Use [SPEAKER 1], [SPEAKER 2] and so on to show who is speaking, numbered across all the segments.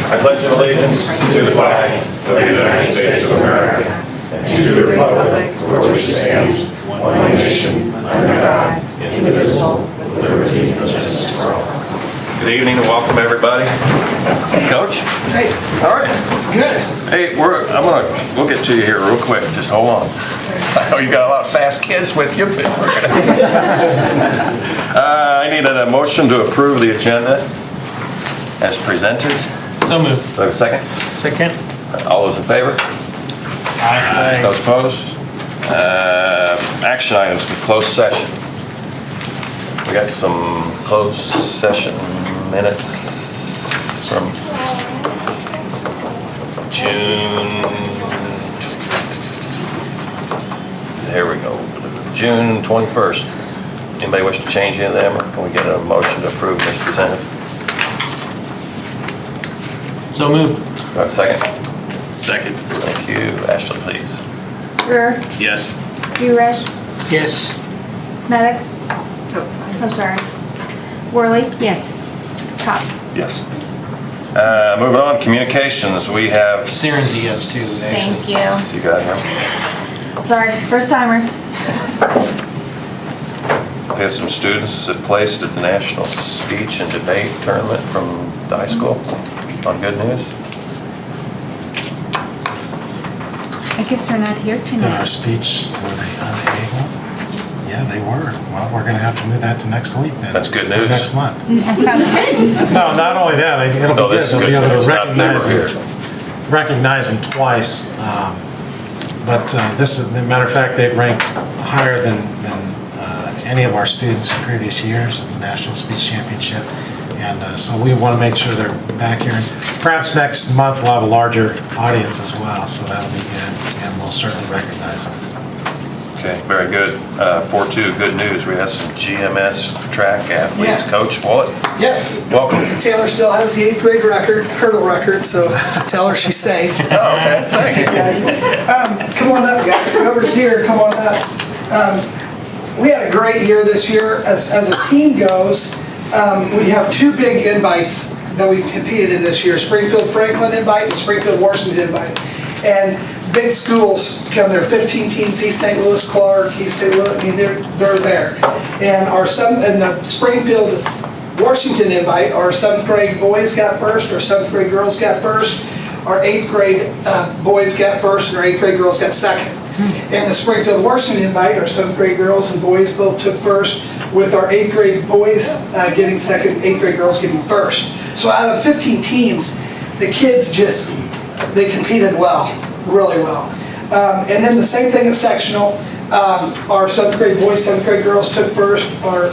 [SPEAKER 1] I pledge allegiance to the flag of the United States of America and to the republic for which it stands, one nation, under God, indivisible, with liberty and justice for all. Good evening and welcome everybody. Coach?
[SPEAKER 2] Hey.
[SPEAKER 1] How are you?
[SPEAKER 2] Good.
[SPEAKER 1] Hey, we'll get to you here real quick. Just hold on. I know you got a lot of fast kids with you, but I need a motion to approve the agenda as presented.
[SPEAKER 3] So moved.
[SPEAKER 1] Do I have a second?
[SPEAKER 3] Second.
[SPEAKER 1] All those in favor?
[SPEAKER 3] Aye.
[SPEAKER 1] Those opposed? Action items for closed session. We got some closed session minutes from June. There we go. June 21st. Anybody wish to change any of them, or can we get a motion to approve as presented?
[SPEAKER 3] So moved.
[SPEAKER 1] Do I have a second?
[SPEAKER 3] Second.
[SPEAKER 1] Thank you. Ashley, please.
[SPEAKER 4] Greer,
[SPEAKER 3] Yes.
[SPEAKER 4] Uresh,
[SPEAKER 3] Yes.
[SPEAKER 4] Maddox. I'm sorry. Worley. Yes. Top.
[SPEAKER 1] Yes. Moving on, communications. We have.
[SPEAKER 3] Siren's a yes too.
[SPEAKER 4] Thank you.
[SPEAKER 1] You got him.
[SPEAKER 4] Sorry, first timer.
[SPEAKER 1] We have some students that placed at the National Speech and Debate Tournament from the high school. On good news.
[SPEAKER 4] I guess they're not here
[SPEAKER 2] Did
[SPEAKER 4] tonight.
[SPEAKER 2] our speech, were they unable? Yeah, they were. Well, we're gonna have to move that to next week then.
[SPEAKER 1] That's good
[SPEAKER 2] Or
[SPEAKER 1] news.
[SPEAKER 2] Next month.
[SPEAKER 4] That sounds good.
[SPEAKER 2] No, not only that, it'll
[SPEAKER 1] No,
[SPEAKER 2] be good.
[SPEAKER 1] this is
[SPEAKER 2] They'll be
[SPEAKER 1] good
[SPEAKER 2] able
[SPEAKER 1] news,
[SPEAKER 2] to
[SPEAKER 1] not they were
[SPEAKER 2] recognize them twice. But this is, as a matter of fact, they ranked higher than any of our students in previous years at the National Speech Championship. And so we want to make sure they're back here. And perhaps next month we'll have a larger audience as well, so that'll be good. And we'll certainly recognize them.
[SPEAKER 1] Okay, very good. 4-2, good news. We have some GMS track athletes.
[SPEAKER 5] Yeah.
[SPEAKER 1] Coach Wallet,
[SPEAKER 5] Yes.
[SPEAKER 1] welcome.
[SPEAKER 5] Taylor still has the 8th grade hurdle record, so tell her she's safe.
[SPEAKER 1] Oh, okay, thanks.
[SPEAKER 5] Come on up, guys. Whoever's here, come on up. We had a great year this year. As a team goes, we have two big invites that we competed in this year, Springfield Franklin invite and Springfield Washington invite. And big schools come there, 15 teams, East St. Louis, Clark, East St. Louis, I mean, they're there. And the Springfield Washington invite, our 7th grade boys got first, our 7th grade girls got first, our 8th grade boys got first, and our 8th grade girls got second. And the Springfield Washington invite, our 7th grade girls and boys both took first, with our 8th grade boys getting second, 8th grade girls getting first. So out of 15 teams, the kids they competed well, really well. And then the same thing at sectional. Our 7th grade boys, 7th grade girls took first, our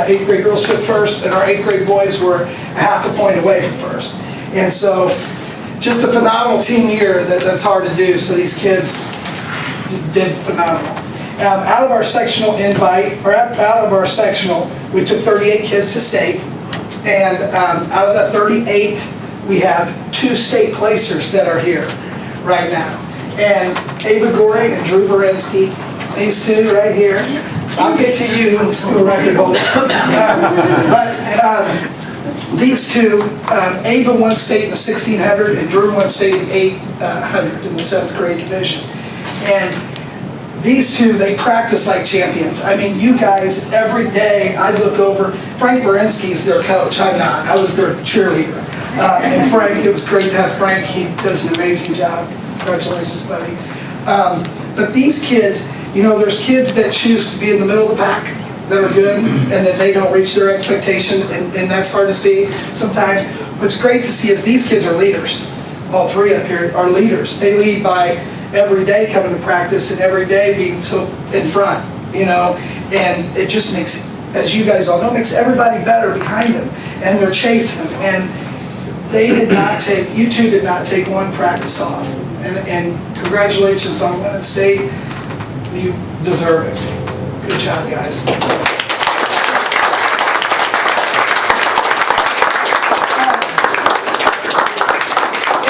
[SPEAKER 5] 8th grade girls took first, and our 8th grade boys were a half a point away from first. And so just a phenomenal team year that's hard to do, so these kids did phenomenal. Out of our sectional invite, or out of our sectional, we took 38 kids to state, and out of that 38, we have 2 state placers that are here right now. And Ava Gorey and Drew Varinsky, these two right here. I'll get to you, school record holder. These two, Ava won state in the 1600 and Drew won state in the 800 in the 7th grade division. And these two, they practice like champions. I mean, you guys, every day I look over, Frank Varinsky's their coach, I'm not, I was their cheerleader. And Frank, it was great to have Frank, he does an amazing job. Congratulations, buddy. But these kids, you know, there's kids that choose to be in the middle of the pack that are good and that they don't reach their expectation, and that's hard to see sometimes. What's great to see is these kids are leaders. All 3 up here are leaders. They lead by every day coming to practice and every day being so in front, you know, and it just makes, as you guys all know, makes everybody better behind them, and they're chasing them. And you two did not take one practice off. And congratulations on winning state. You deserve it. Good job, guys.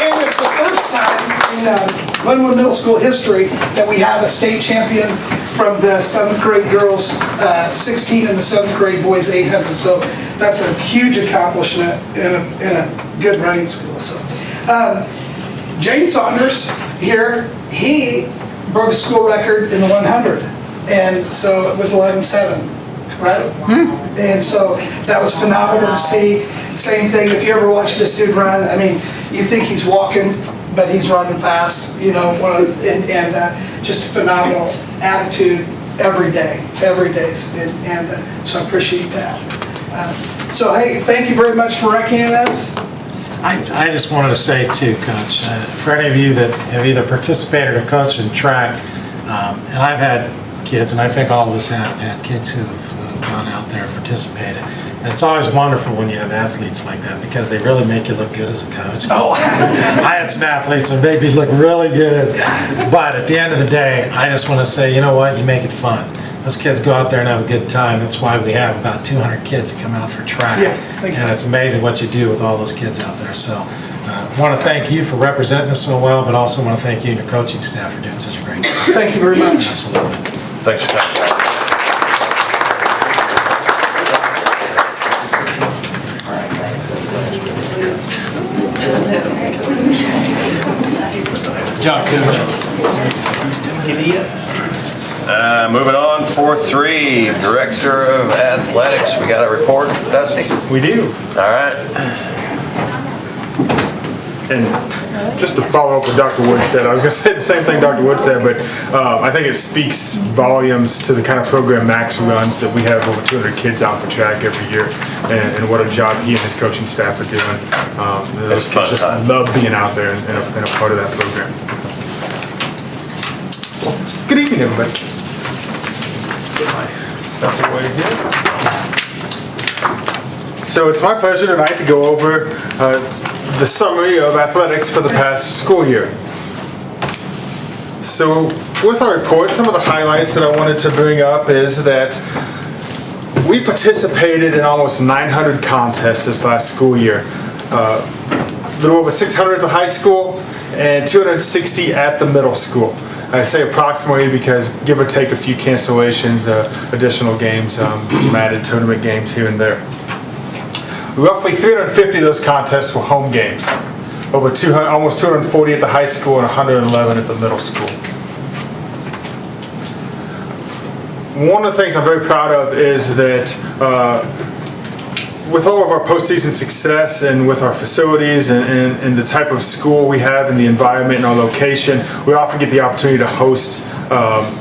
[SPEAKER 5] And it's the first time in Glenwood Middle School history that we have a state champion from the 7th grade girls 16 and the 7th grade boys 800. So that's a huge accomplishment in a good running school. So Jane Saunders here, he broke a school record in the 100, and so with 11.7, right? And so that was phenomenal to see. Same thing, if you ever watch this dude run, I mean, you think he's walking, but he's running fast, you know, just phenomenal attitude every day, and so I appreciate that. So hey, thank you very much for recognizing us.
[SPEAKER 2] I just wanted to say too, Coach, for any of you that have either participated or coached in track, and I've had kids, and I think all of us have had kids who have gone out there and participated. And it's always wonderful when you have athletes like that because they really make you look good as a coach.
[SPEAKER 5] Oh,
[SPEAKER 2] I had some athletes that made me look really good. But at the end of the day, I just want to say, you know what? You make it fun. Those kids go out there and have a good time. That's why we have about 200 kids that come out for track.
[SPEAKER 5] Yeah, thank you.
[SPEAKER 2] And it's amazing what you do with all those kids out there. So I want to thank you for representing us so well, but also want to thank you and your coaching staff for doing such a great job.
[SPEAKER 5] Thank you very much.
[SPEAKER 2] Absolutely.
[SPEAKER 1] Thanks for coming.
[SPEAKER 3] Job, Coach.
[SPEAKER 1] Moving on, 4-3, Director of Athletics. We got a report, Dusty?
[SPEAKER 6] We do.
[SPEAKER 1] All right.
[SPEAKER 6] And just to follow up what Dr. Wood said, I was going to say the same thing Dr. Wood said, but I think it speaks volumes to the kind of program Max runs, that we have over 200 kids out for track every year, and what a job he and his coaching staff are doing.
[SPEAKER 1] It's fun
[SPEAKER 6] just
[SPEAKER 1] time.
[SPEAKER 6] love being out there and a part of that program. Good evening, everybody. Get my stuff away here. So it's my pleasure tonight to go over the summary of athletics for the past school year. So with our report, some of the highlights that I wanted to bring up is that we participated in almost 900 contests this last school year. A little over 600 at the high school and 260 at the middle school. I say approximately because give or take a few cancellations, additional games, some added tournament games here and there. Roughly 350 of those contests were home games. Almost 240 at the high school and 111 at the middle school. One of the things I'm very proud of is that with all of our postseason success and with our facilities and the type of school we have and the environment and our location, we often get the opportunity to host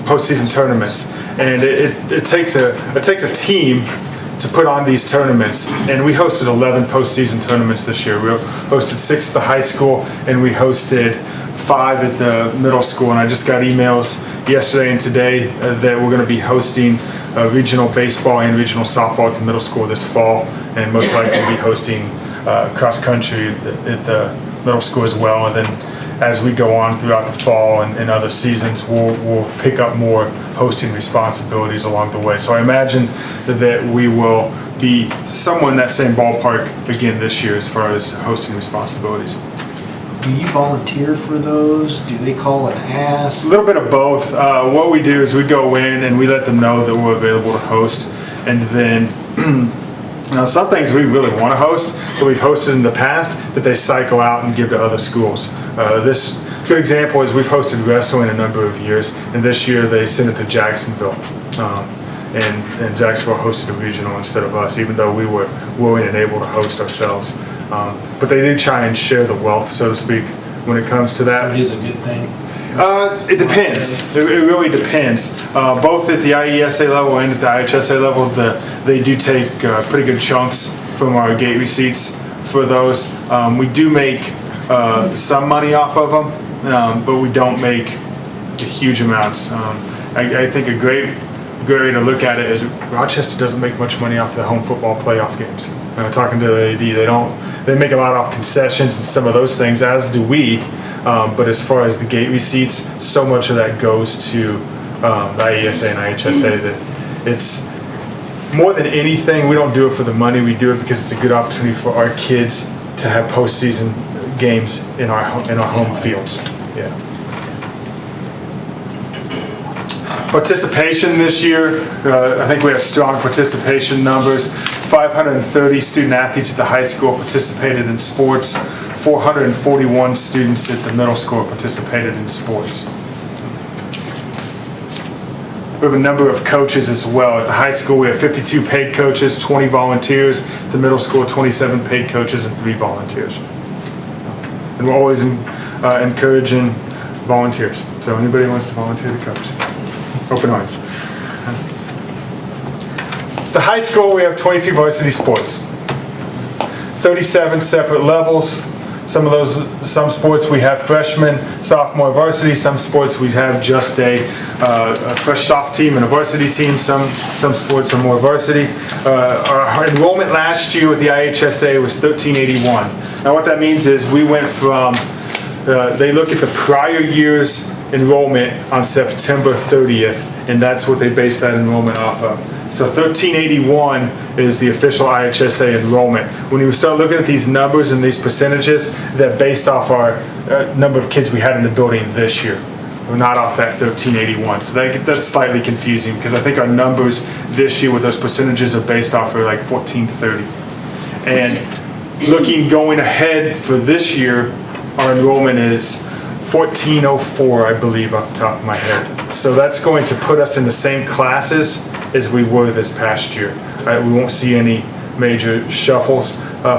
[SPEAKER 6] postseason tournaments. And it takes a team to put on these tournaments. And we hosted 11 postseason tournaments this year. We hosted 6 at the high school and we hosted 5 at the middle school. And I just got emails yesterday and today that we're going to be hosting regional baseball and regional softball at the middle school this fall, and most likely be hosting cross country at the middle school as well. And then as we go on throughout the fall and other seasons, we'll pick up more hosting responsibilities along the way. So I imagine that we will be somewhere in that same ballpark again this year as far as hosting responsibilities.
[SPEAKER 3] Do you volunteer for those? Do they call and ask?
[SPEAKER 6] A little bit of both. What we do is we go in and we let them know that we're available to host, and then some things we really want to host that we've hosted in the past that they cycle out and give to other schools. This good example is we've hosted wrestling a number of years, and this year they sent it to Jacksonville. And Jacksonville hosted a regional instead of us, even though we were willing and able to host ourselves. But they do try and share the wealth, so to speak, when it comes to that.
[SPEAKER 3] So it is a good thing.
[SPEAKER 6] It depends. It really depends. Both at the IESA level and at the IHSA level, they do take pretty good chunks from our gate receipts for those. We do make some money off of them, but we don't make huge amounts. I think a great way to look at it is Rochester doesn't make much money off the home football playoff games. Talking to the AD, they make a lot off concessions and some of those things, as do we. But as far as the gate receipts, so much of that goes to the IESA and IHSA that it's more than anything, we don't do it for the money. We do it because it's a good opportunity for our kids to have postseason games in our home fields. Yeah. Participation this year, I think we have strong participation numbers. 530 student athletes at the high school participated in sports. 441 students at the middle school participated in sports. We have a number of coaches as well. At the high school, we have 52 paid coaches, 20 volunteers. At the middle school, 27 paid coaches and 3 volunteers. And we're always encouraging volunteers. So anybody who wants to volunteer to coach, open arms. The high school, we have 22 varsity sports, 37 separate levels. Some sports we have freshman, sophomore varsity. Some sports we have just a fresh soft team and a varsity team. Some sports are more varsity. Our enrollment last year with the IHSA was 1381. Now what that means is we went from, they look at the prior year's enrollment on September 30th, and that's what they base that enrollment off of. So 1381 is the official IHSA enrollment. When you start looking at these numbers and these percentages, they're based off our number of kids we had in the building this year. We're not off that 1381. So that's slightly confusing because I think our numbers this year with those percentages are based off of like 1430. And looking going ahead for this year, our enrollment is 1404, I believe, off the top of my head. So that's going to put us in the same classes as we were this past year. We won't see any major shuffles.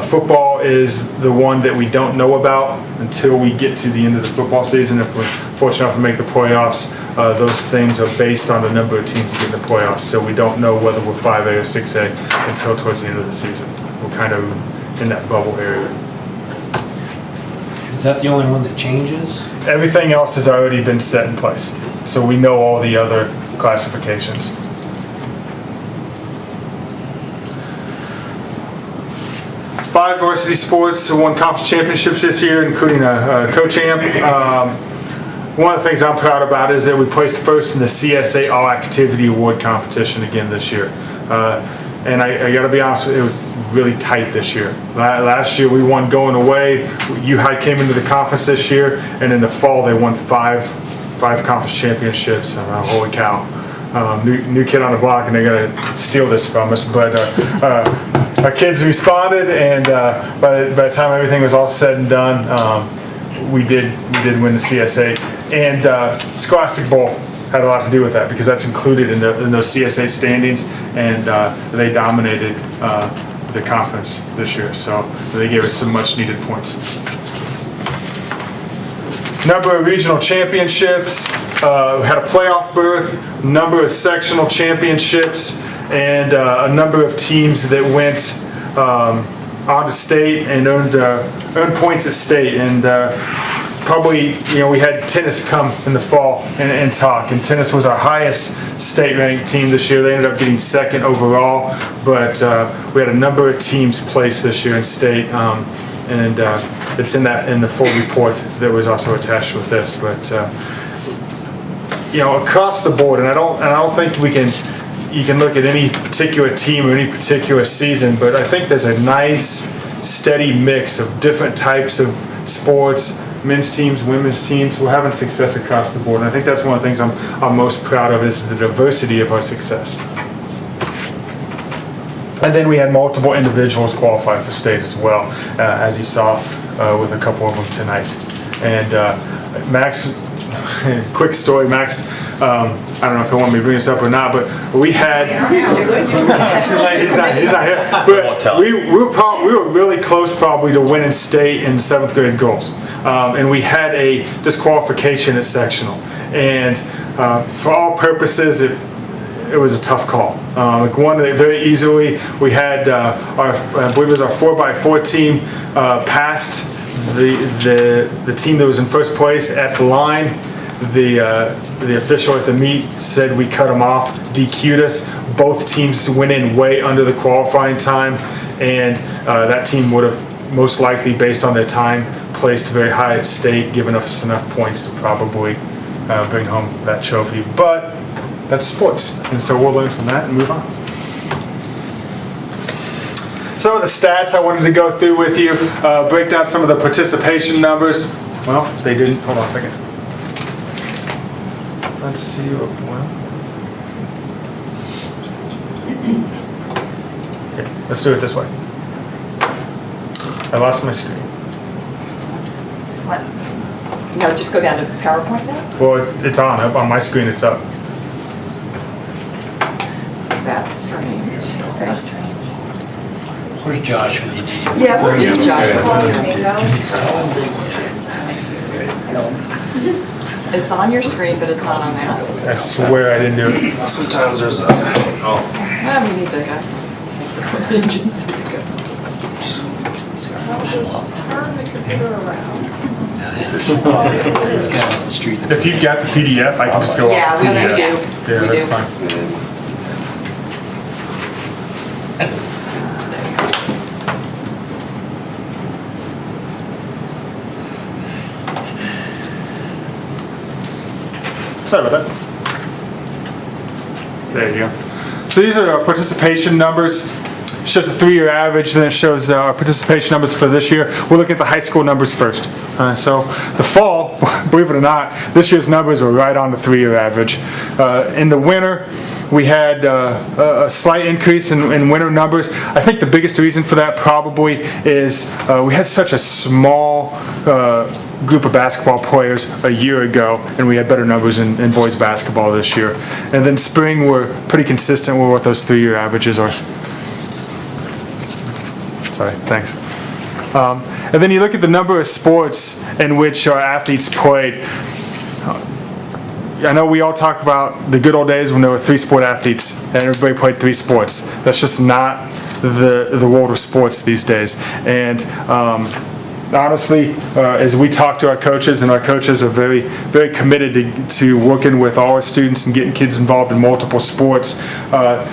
[SPEAKER 6] Football is the one that we don't know about until we get to the end of the football season. If we're fortunate enough to make the playoffs, those things are based on the number of teams that get in the playoffs. So we don't know whether we're 5A or 6A until towards the end of the season. We're kind of in that bubble area.
[SPEAKER 3] Is that the only one that changes?
[SPEAKER 6] Everything else has already been set in place. So we know all the other classifications. 5 varsity sports won conference championships this year, including a co-champ. One of the things I'm proud about is that we placed first in the CSA All Activity Award competition again this year. And I got to be honest with you, it was really tight this year. Last year we won going away. U-High came into the conference this year, and in the fall they won five conference championships. Holy cow. New kid on the block, and they're going to steal this from us. But our kids responded, and by the time everything was all said and done, we did win the CSA. And Scholastic Bowl had a lot to do with that because that's included in those CSA standings, and they dominated the conference this year. So they gave us some much needed points. Number of regional championships, we had a playoff berth, number of sectional championships, and a number of teams that went on to state and earned points at state. And probably, we had tennis come in the fall and talk. And tennis was our highest state ranked team this year. They ended up getting second overall, but we had a number of teams placed this year in state. And it's in the full report that was also attached with this. But across the board, and I don't think you can look at any particular team or any particular season, but I think there's a nice steady mix of different types of sports, men's teams, women's teams. We're having success across the board, and I think that's one of the things I'm most proud of is the diversity of our success. And then we had multiple individuals qualify for state as well, as you saw with a couple of them tonight. And Max, quick story, Max, I don't know if he wanted me to bring this up or not, but we had, too late, he's not here, but we were really close probably to winning state in 7th grade girls. And we had a disqualification at sectional. And for all purposes, it was a tough call. Won it very easily. We had I believe it was our 4x4 team passed the team that was in first place at the line. The official at the meet said we cut them off, DQ'd us. Both teams went in way under the qualifying time, and that team would have most likely, based on their time, placed very high at state, giving us enough points to probably bring home that trophy. But that's sports, and so we'll learn from that and move on. Some of the stats I wanted to go through with you, break down some of the participation numbers. Well, they didn't. Hold on a second. Let's see. Well, okay, let's do it this way. I lost my screen.
[SPEAKER 7] No, just go down to PowerPoint now.
[SPEAKER 6] Well, it's on my screen, it's up.
[SPEAKER 7] That's strange.
[SPEAKER 3] Where's Josh when you need him?
[SPEAKER 7] Yeah, where is Josh? It's on your screen, but it's not on that.
[SPEAKER 6] I swear I didn't do it.
[SPEAKER 1] Sometimes there's a,
[SPEAKER 7] We need the guy. Engines to go.
[SPEAKER 3] This guy off the street.
[SPEAKER 6] If you've got the PDF, I can just go
[SPEAKER 7] Yeah,
[SPEAKER 6] off
[SPEAKER 7] we
[SPEAKER 6] the PDF.
[SPEAKER 7] do.
[SPEAKER 6] Yeah,
[SPEAKER 7] We
[SPEAKER 6] that's
[SPEAKER 7] do.
[SPEAKER 6] fine. Sorry about that. There you go. So these are our participation numbers. It shows the 3-year average, then it shows our participation numbers for this year. We'll look at the high school numbers first. So the fall, believe it or not, this year's numbers were right on the 3-year average. In the winter, we had a slight increase in winter numbers. I think the biggest reason for that probably is we had such a small group of basketball players a year ago, and we had better numbers in boys basketball this year. And then spring, we're pretty consistent with what those 3-year averages are. Sorry, thanks. And then you look at the number of sports in which our athletes played. I know we all talk about the good old days when there were 3-sport athletes and everybody played 3 sports. That's just not the world of sports these days. And honestly, as we talk to our coaches, and our coaches are very, very committed to working with all our students and getting kids involved in multiple sports. But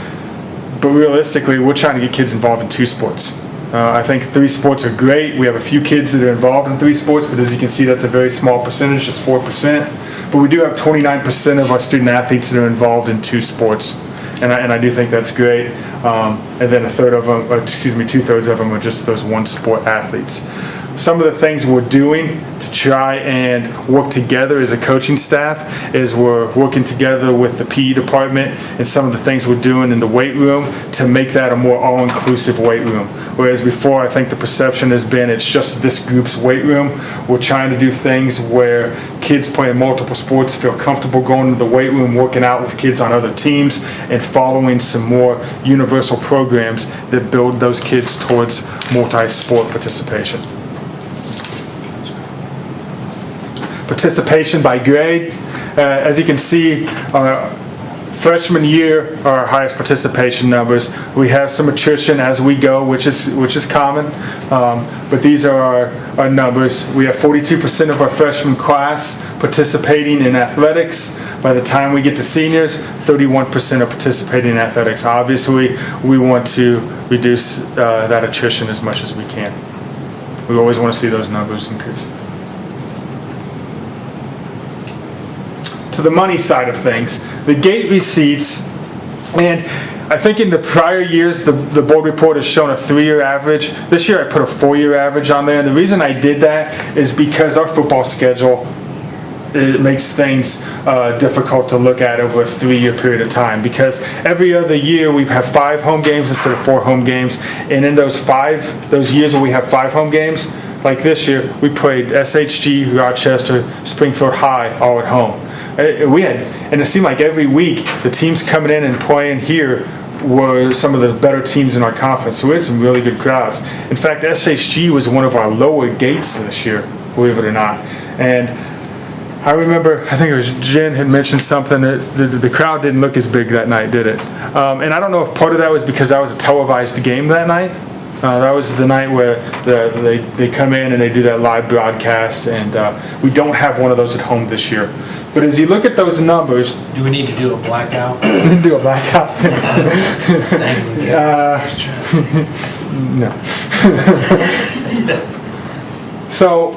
[SPEAKER 6] realistically, we're trying to get kids involved in 2 sports. I think 3 sports are great. We have a few kids that are involved in 3 sports, but as you can see, that's a very small percentage, just 4%. But we do have 29% of our student athletes that are involved in 2 sports, and I do think that's great. And then 2/3 of them are just those 1-sport athletes. Some of the things we're doing to try and work together as a coaching staff is we're working together with the PE department and some of the things we're doing in the weight room to make that a more all-inclusive weight room. Whereas before, I think the perception has been it's just this group's weight room. We're trying to do things where kids playing multiple sports feel comfortable going to the weight room, working out with kids on other teams, and following some more universal programs that build those kids towards multi-sport participation. Participation by grade. As you can see, freshman year are our highest participation numbers. We have some attrition as we go, which is common, but these are our numbers. We have 42% of our freshman class participating in athletics. By the time we get to seniors, 31% are participating in athletics. Obviously, we want to reduce that attrition as much as we can. We always want to see those numbers increase. To the money side of things, the gate receipts, and I think in the prior years the board report has shown a 3-year average. This year I put a 4-year average on there, and the reason I did that is because our football schedule, it makes things difficult to look at over a 3-year period of time, because every other year we have 5 home games instead of 4 home games, and in those years where we have 5 home games, like this year, we played SHG, Rochester, Springfield High all at home. And it seemed like every week the teams coming in and playing here were some of the better teams in our conference. So we had some really good crowds. In fact, SHG was one of our lower gates this year, believe it or not. And I remember, I think it was Jen had mentioned something, that the crowd didn't look as big that night, did it? And I don't know if part of that was because that was a televised game that night. That was the night where they come in and they do that live broadcast, and we don't have one of those at home this year. But as you look at those numbers...
[SPEAKER 3] Do we need to do a blackout?
[SPEAKER 6] Do a blackout? No. So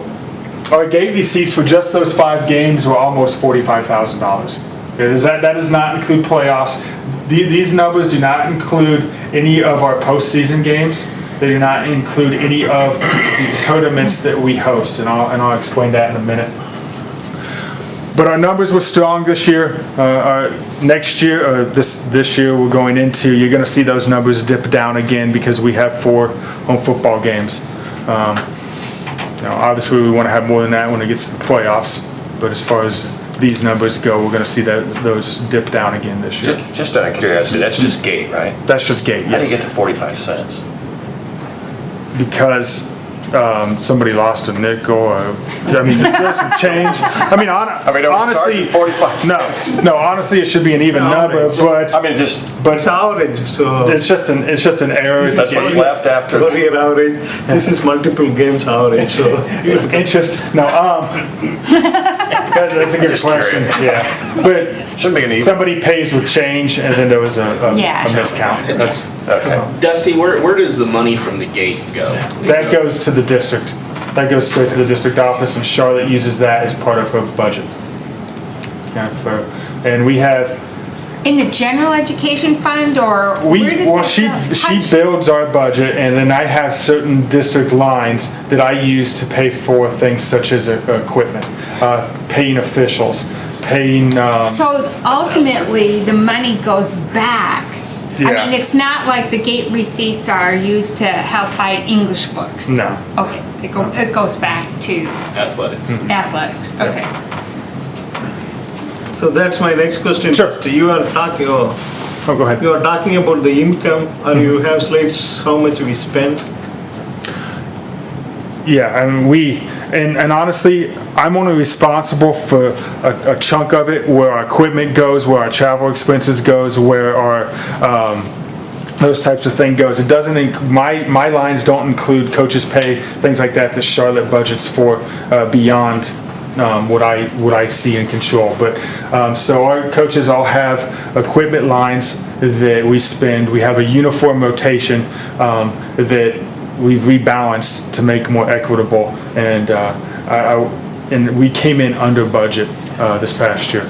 [SPEAKER 6] our gate receipts for just those 5 games were almost $45,000. That does not include playoffs. These numbers do not include any of our postseason games. They do not include any of the tournaments that we host, and I'll explain that in a minute. But our numbers were strong this year. Next year, or this year we're going into, you're going to see those numbers dip down again because we have 4 home football games. Now, obviously, we want to have more than that when it gets to the playoffs, but as far as these numbers go, we're going to see those dip down again this year.
[SPEAKER 1] Just out of curiosity, that's just gate, right?
[SPEAKER 6] That's just gate,
[SPEAKER 1] How do you
[SPEAKER 6] yes.
[SPEAKER 1] get to 45 cents?
[SPEAKER 6] Because somebody lost a nickel, or, I mean, there's some change. I mean,
[SPEAKER 1] are we
[SPEAKER 6] honestly,
[SPEAKER 1] charging 45 cents?
[SPEAKER 6] no, honestly, it should be an even number, but
[SPEAKER 1] I mean, just,
[SPEAKER 8] It's average, so
[SPEAKER 6] it's just an error.
[SPEAKER 1] that's what's left after.
[SPEAKER 8] career average. This is multiple games average, so.
[SPEAKER 6] Interest, no, that's a good
[SPEAKER 1] Just
[SPEAKER 6] question,
[SPEAKER 1] curious.
[SPEAKER 6] yeah. But
[SPEAKER 1] Shouldn't be an even.
[SPEAKER 6] somebody pays with change, and then there was a
[SPEAKER 4] Yeah.
[SPEAKER 6] miscount. That's,
[SPEAKER 1] Okay.
[SPEAKER 9] Dusty, where does the money from the gate go?
[SPEAKER 6] that goes to the district. That goes straight to the district office, and Charlotte uses that as part of her budget. Yeah, and we have,
[SPEAKER 4] In the general education fund, or where does that
[SPEAKER 6] she
[SPEAKER 4] go?
[SPEAKER 6] she builds our budget, and then I have certain district lines that I use to pay for things such as equipment, paying officials, paying.
[SPEAKER 4] So ultimately, the money goes back.
[SPEAKER 6] Yeah.
[SPEAKER 4] I mean, it's not like the gate receipts are used to help buy English books.
[SPEAKER 6] No.
[SPEAKER 4] Okay, it goes back to
[SPEAKER 9] Athletics.
[SPEAKER 4] athletics, okay.
[SPEAKER 8] So that's my next question.
[SPEAKER 6] Sure.
[SPEAKER 8] You are talking,
[SPEAKER 6] Oh, go ahead.
[SPEAKER 8] you are talking about the income, or you have slides how much we spend?
[SPEAKER 6] Yeah, I mean, and honestly, I'm only responsible for a chunk of it, where our equipment goes, where our travel expenses goes, where our those types of things goes. It doesn't. My lines don't include coaches' pay, things like that. That Charlotte budgets for beyond what I see and control. But so our coaches all have equipment lines that we spend. We have a uniform rotation that we've rebalanced to make more equitable, and and we came in under budget this past year.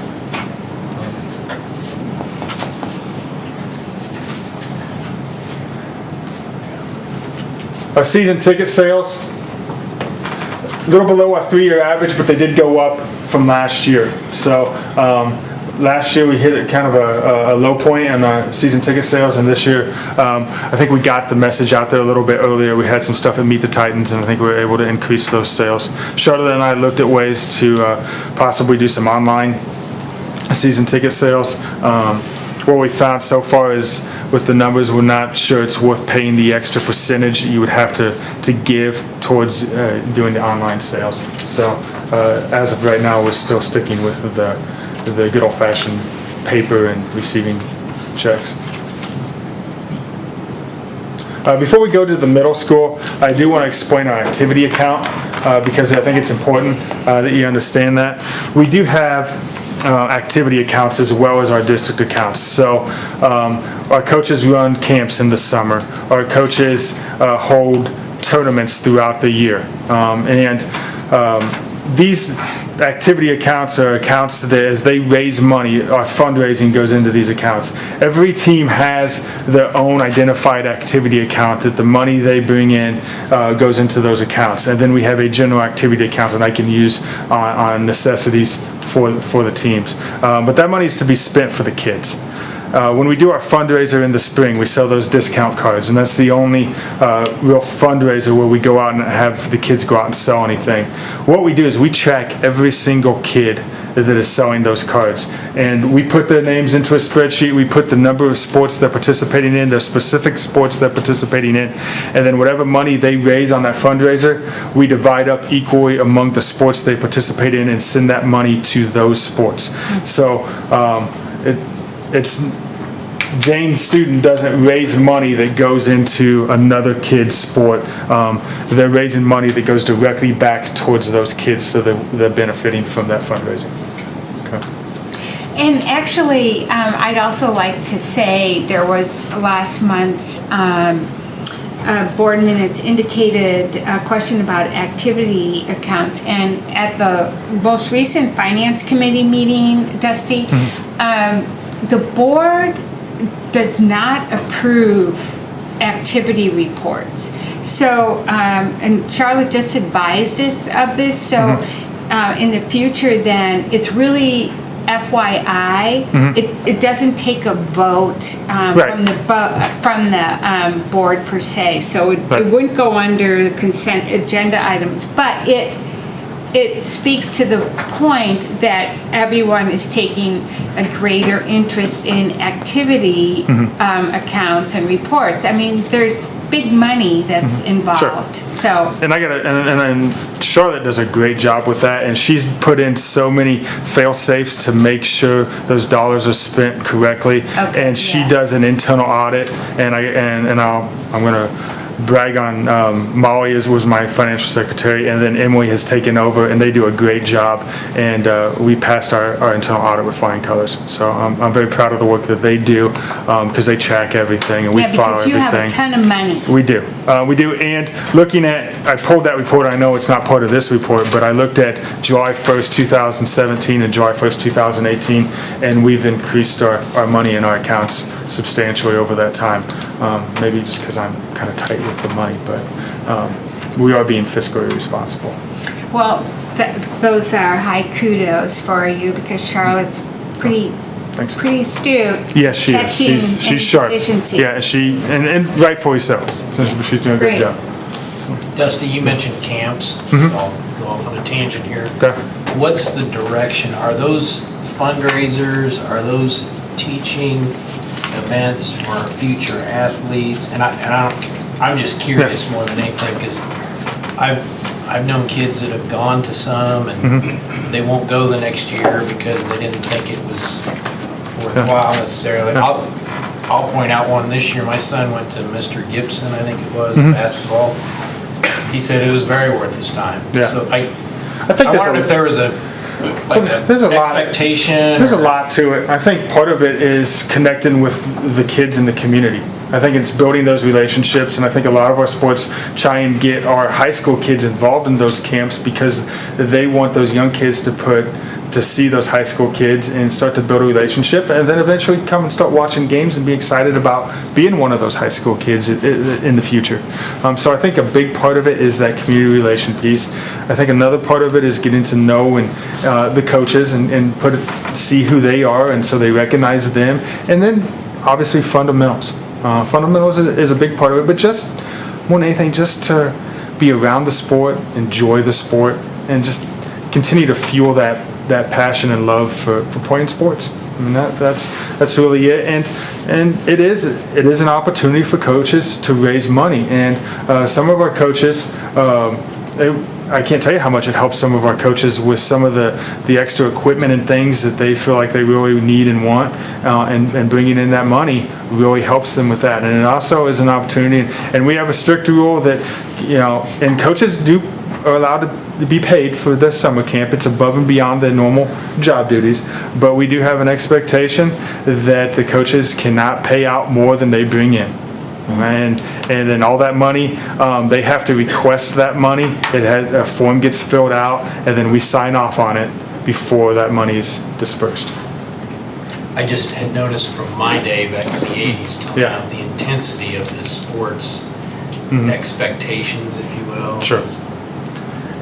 [SPEAKER 6] Our season ticket sales, a little below our 3-year average, but they did go up from last year. So last year we hit kind of a low point in our season ticket sales, and this year I think we got the message out there a little bit earlier. We had some stuff at Meet the Titans, and I think we were able to increase those sales. Charlotte and I looked at ways to possibly do some online season ticket sales. What we found so far is, with the numbers, we're not sure it's worth paying the extra percentage you would have to give towards doing the online sales. So as of right now, we're still sticking with the good old-fashioned paper and receiving checks. Before we go to the middle school, I do want to explain our activity account because I think it's important that you understand that. We do have activity accounts as well as our district accounts. So our coaches run camps in the summer. Our coaches hold tournaments throughout the year. And these activity accounts are accounts that, as they raise money, our fundraising goes into these accounts. Every team has their own identified activity account that the money they bring in goes into those accounts. And then we have a general activity account that I can use on necessities for the teams. But that money is to be spent for the kids. When we do our fundraiser in the spring, we sell those discount cards, and that's the only real fundraiser where we go out and have the kids go out and sell anything. What we do is we track every single kid that is selling those cards, and we put their names into a spreadsheet. We put the number of sports they're participating in, their specific sports they're participating in, and then whatever money they raise on that fundraiser, we divide up equally among the sports they participate in and send that money to those sports. So Jane's student doesn't raise money that goes into another kid's sport. They're raising money that goes directly back towards those kids, so they're benefiting from that fundraising. Okay.
[SPEAKER 4] And actually, I'd also like to say there was last month's board minutes indicated a question about activity accounts, and at the most recent finance committee meeting, Dusty, the board does not approve activity reports. So, and Charlotte just advised us of this, so in the future then, it's really FYI, it doesn't take a vote
[SPEAKER 6] Right.
[SPEAKER 4] from the board per se, so
[SPEAKER 6] Right.
[SPEAKER 4] it wouldn't go under the consent agenda items, but it speaks to the point that everyone is taking a greater interest in activity accounts and reports. I mean, there's big money that's involved, so.
[SPEAKER 6] And and Charlotte does a great job with that, and she's put in so many fail safes to make sure those dollars are spent correctly.
[SPEAKER 4] Okay,
[SPEAKER 6] And she
[SPEAKER 4] yeah.
[SPEAKER 6] does an internal audit, and I'm gonna brag on Molly was my financial secretary, and then Emily has taken over, and they do a great job. And we passed our internal audit with flying colors. So I'm very proud of the work that they do because they track everything and we
[SPEAKER 4] Yeah,
[SPEAKER 6] follow
[SPEAKER 4] because you
[SPEAKER 6] everything.
[SPEAKER 4] have a ton of money.
[SPEAKER 6] We do. And looking at, I pulled that report, I know it's not part of this report, but I looked at July 1st, 2017 and July 1st, 2018, and we've increased our money in our accounts substantially over that time. Maybe just because I'm kind of tight with the money, but we are being fiscally responsible.
[SPEAKER 4] Well, those are high kudos for you because Charlotte's pretty
[SPEAKER 6] Thanks.
[SPEAKER 4] pretty astute.
[SPEAKER 6] Yes, she is.
[SPEAKER 4] catching
[SPEAKER 6] She's
[SPEAKER 4] any
[SPEAKER 6] sharp.
[SPEAKER 4] deficiencies.
[SPEAKER 6] Yeah, and rightfully so. So she's doing a good
[SPEAKER 4] Great.
[SPEAKER 6] job.
[SPEAKER 3] Dusty, you mentioned camps, so I'll go off on a tangent here.
[SPEAKER 6] Okay.
[SPEAKER 3] What's the direction? Are those fundraisers? Are those teaching events for future athletes? And I'm just curious more than anything because I've known kids that have gone to some and they won't go the next year because they didn't think it was worthwhile necessarily. I'll point out one this year. My son went to Mr. Gibson, I think it was, basketball. He said it was very worth his time.
[SPEAKER 6] Yeah.
[SPEAKER 3] So I
[SPEAKER 6] think
[SPEAKER 3] wondered if there was
[SPEAKER 6] there's a lot.
[SPEAKER 3] expectation.
[SPEAKER 6] There's a lot to it. I think part of it is connecting with the kids in the community. I think it's building those relationships, and I think a lot of our sports try and get our high school kids involved in those camps because they want those young kids to see those high school kids and start to build a relationship, and then eventually come and start watching games and be excited about being one of those high school kids in the future. So I think a big part of it is that community relation piece. I think another part of it is getting to know the coaches and see who they are, and so they recognize them. And then obviously fundamentals. Fundamentals is a big part of it, but just more than anything, just to be around the sport, enjoy the sport, and just continue to fuel that passion and love for playing sports. I mean, that's really it. And it is an opportunity for coaches to raise money. And some of our coaches, I can't tell you how much it helps some of our coaches with some of the extra equipment and things that they feel like they really need and want, and bringing in that money really helps them with that. And it also is an opportunity, and we have a strict rule that, and coaches are allowed to be paid for the summer camp. It's above and beyond their normal job duties, but we do have an expectation that the coaches cannot pay out more than they bring in. And then all that money, they have to request that money. A form gets filled out, and then we sign off on it before that money is dispersed.
[SPEAKER 3] I just had noticed from my day back in the 80s till
[SPEAKER 6] Yeah.
[SPEAKER 3] now, the intensity of the sports expectations, if you will.
[SPEAKER 6] Sure.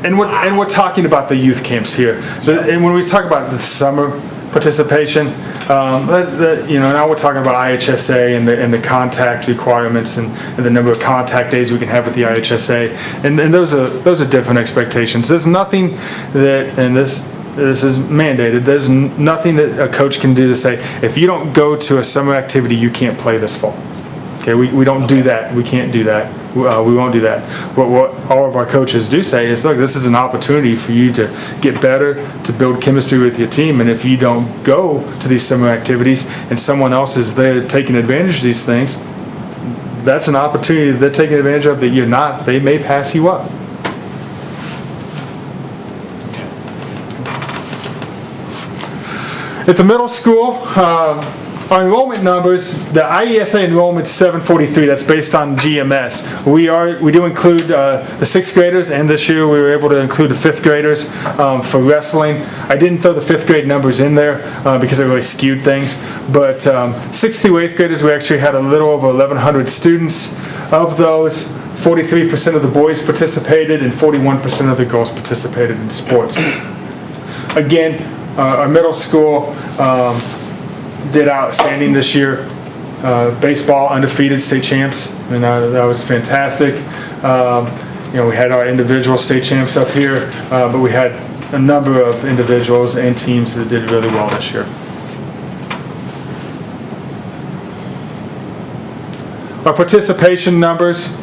[SPEAKER 6] And we're talking about the youth camps here. And when we talk about the summer participation, now we're talking about IHSA and the contact requirements and the number of contact days we can have with the IHSA, and those are different expectations. There's nothing that, and this is mandated, there's nothing that a coach can do to say, if you don't go to a summer activity, you can't play this fall. Okay, we don't do that. We can't do that. We won't do that. What all of our coaches do say is, look, this is an opportunity for you to get better, to build chemistry with your team, and if you don't go to these summer activities and someone else is there taking advantage of these things, that's an opportunity that they're taking advantage of that you're not. They may pass you up. At the middle school, our enrollment numbers, the IESA enrollment's 743. That's based on GMS. We do include the 6th graders, and this year we were able to include the 5th graders for wrestling. I didn't throw the 5th grade numbers in there because it really skewed things. But 6th through 8th graders, we actually had a little over 1,100 students. Of those, 43% of the boys participated and 41% of the girls participated in sports. Again, Our middle school did outstanding this year. Baseball, undefeated state champs, and that was fantastic. We had our individual state champs up here, but we had a number of individuals and teams that did really well this year. Our participation numbers,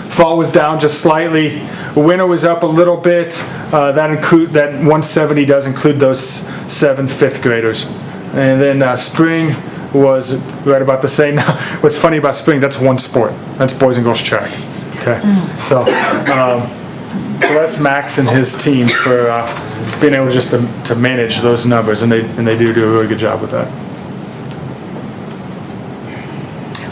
[SPEAKER 6] fall was down just slightly. Winter was up a little bit. That 170 does include those 7 fifth graders. And then spring was right about the same. What's funny about spring, that's one sport. That's boys and girls track. Okay, so bless Max and his team for being able just to manage those numbers, and they do a really good job with that.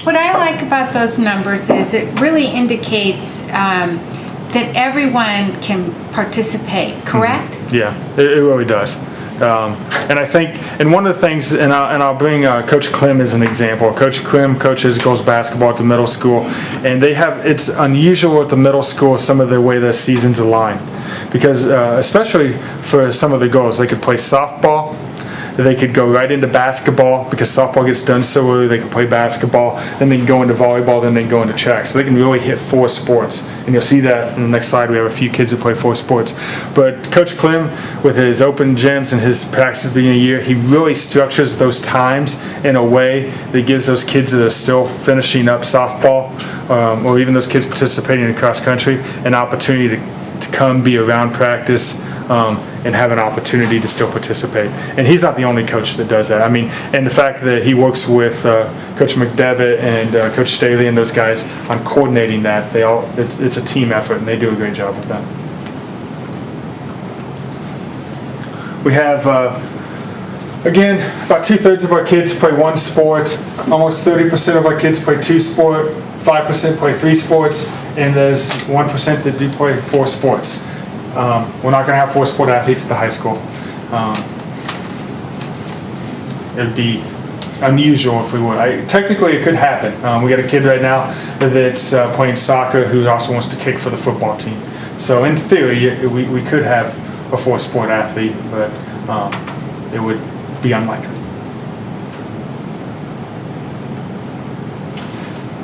[SPEAKER 4] What I like about those numbers is it really indicates that everyone can participate, correct?
[SPEAKER 6] Yeah, it really does. And I think, and one of the things, and I'll bring Coach Clem as an example. Coach Clem coaches girls basketball at the middle school, and it's unusual at the middle school some of the way the seasons align, because especially for some of the girls, they could play softball. They could go right into basketball because softball gets done so early. They can play basketball, then they can go into volleyball, then they can go into track. So they can really hit 4 sports. And you'll see that in the next slide. We have a few kids that play 4 sports. But Coach Clem, with his open gyms and his practices being a year, he really structures those times in a way that gives those kids that are still finishing up softball, or even those kids participating in cross country, an opportunity to come be around practice, and have an opportunity to still participate. And he's not the only coach that does that. I mean, and the fact that he works with Coach McDevitt and Coach Staley and those guys on coordinating that, it's a team effort, and they do a great job with that. We have, again, about 2/3 of our kids play 1 sport, almost 30% of our kids play 2 sports, 5% play 3 sports, and there's 1% that do play 4 sports. We're not going to have 4 sport athletes at the high school. It'd be unusual if we would. Technically, it could happen. We got a kid right now that's playing soccer who also wants to kick for the football team. So in theory, we could have a 4 sport athlete, but it would be unlikely.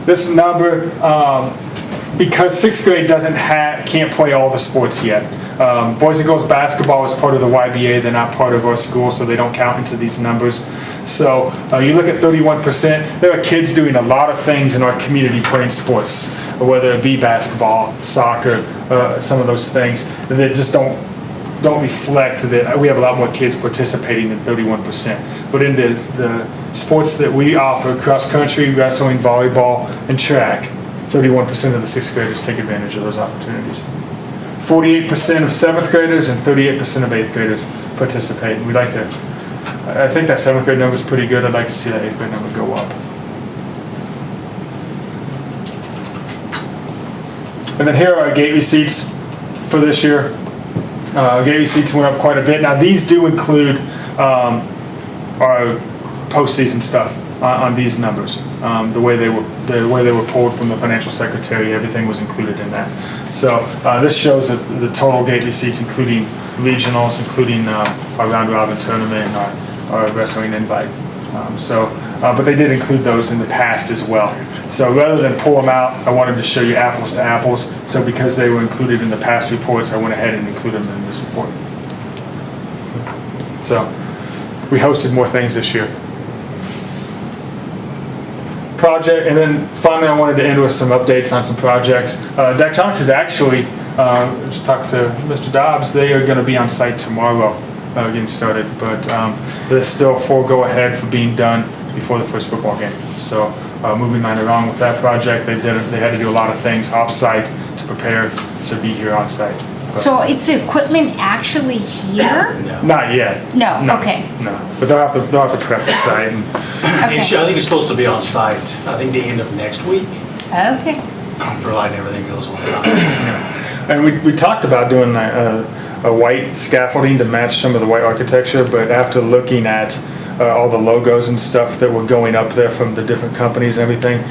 [SPEAKER 6] This number, because 6th grade can't play all the sports yet. Boys and girls basketball is part of the YBA. They're not part of our school, so they don't count into these numbers. So you look at 31%, there are kids doing a lot of things in our community playing sports, whether it be basketball, soccer, some of those things that just don't reflect that we have a lot more kids participating than 31%. But in the sports that we offer, cross country, wrestling, volleyball, and track, 31% of the 6th graders take advantage of those opportunities. 48% of 7th graders and 38% of 8th graders participate. And I think that 7th grade number is pretty good. I'd like to see that 8th grade number go up. And then here are our gate receipts for this year. Gate receipts went up quite a bit. Now these do include our postseason stuff on these numbers. The way they were pulled from the financial secretary, everything was included in that. So this shows that the total gate receipts, including regionals, including our round robin tournament, and our wrestling invite. But they did include those in the past as well. So rather than pull them out, I wanted to show you apples to apples. So because they were included in the past reports, I went ahead and included them in this report. So we hosted more things this year. Project, and then finally I wanted to end with some updates on some projects. Daktronics is actually, just talked to Mr. Dobbs, they are going to be on site tomorrow getting started, but there's still 4 go-ahead for being done before the first football game. So moving right along with that project, they had to do a lot of things off-site to prepare to be here on site.
[SPEAKER 4] So is the equipment actually here?
[SPEAKER 6] Not yet.
[SPEAKER 4] No, okay.
[SPEAKER 6] No, but they'll have to prep the site. And
[SPEAKER 4] Okay.
[SPEAKER 10] I think it's supposed to be on site, I think the end of next week,
[SPEAKER 4] Okay.
[SPEAKER 10] provided everything goes on.
[SPEAKER 6] And we talked about doing a white scaffolding to match some of the white architecture, but after looking at all the logos and stuff that were going up there from the different companies and everything,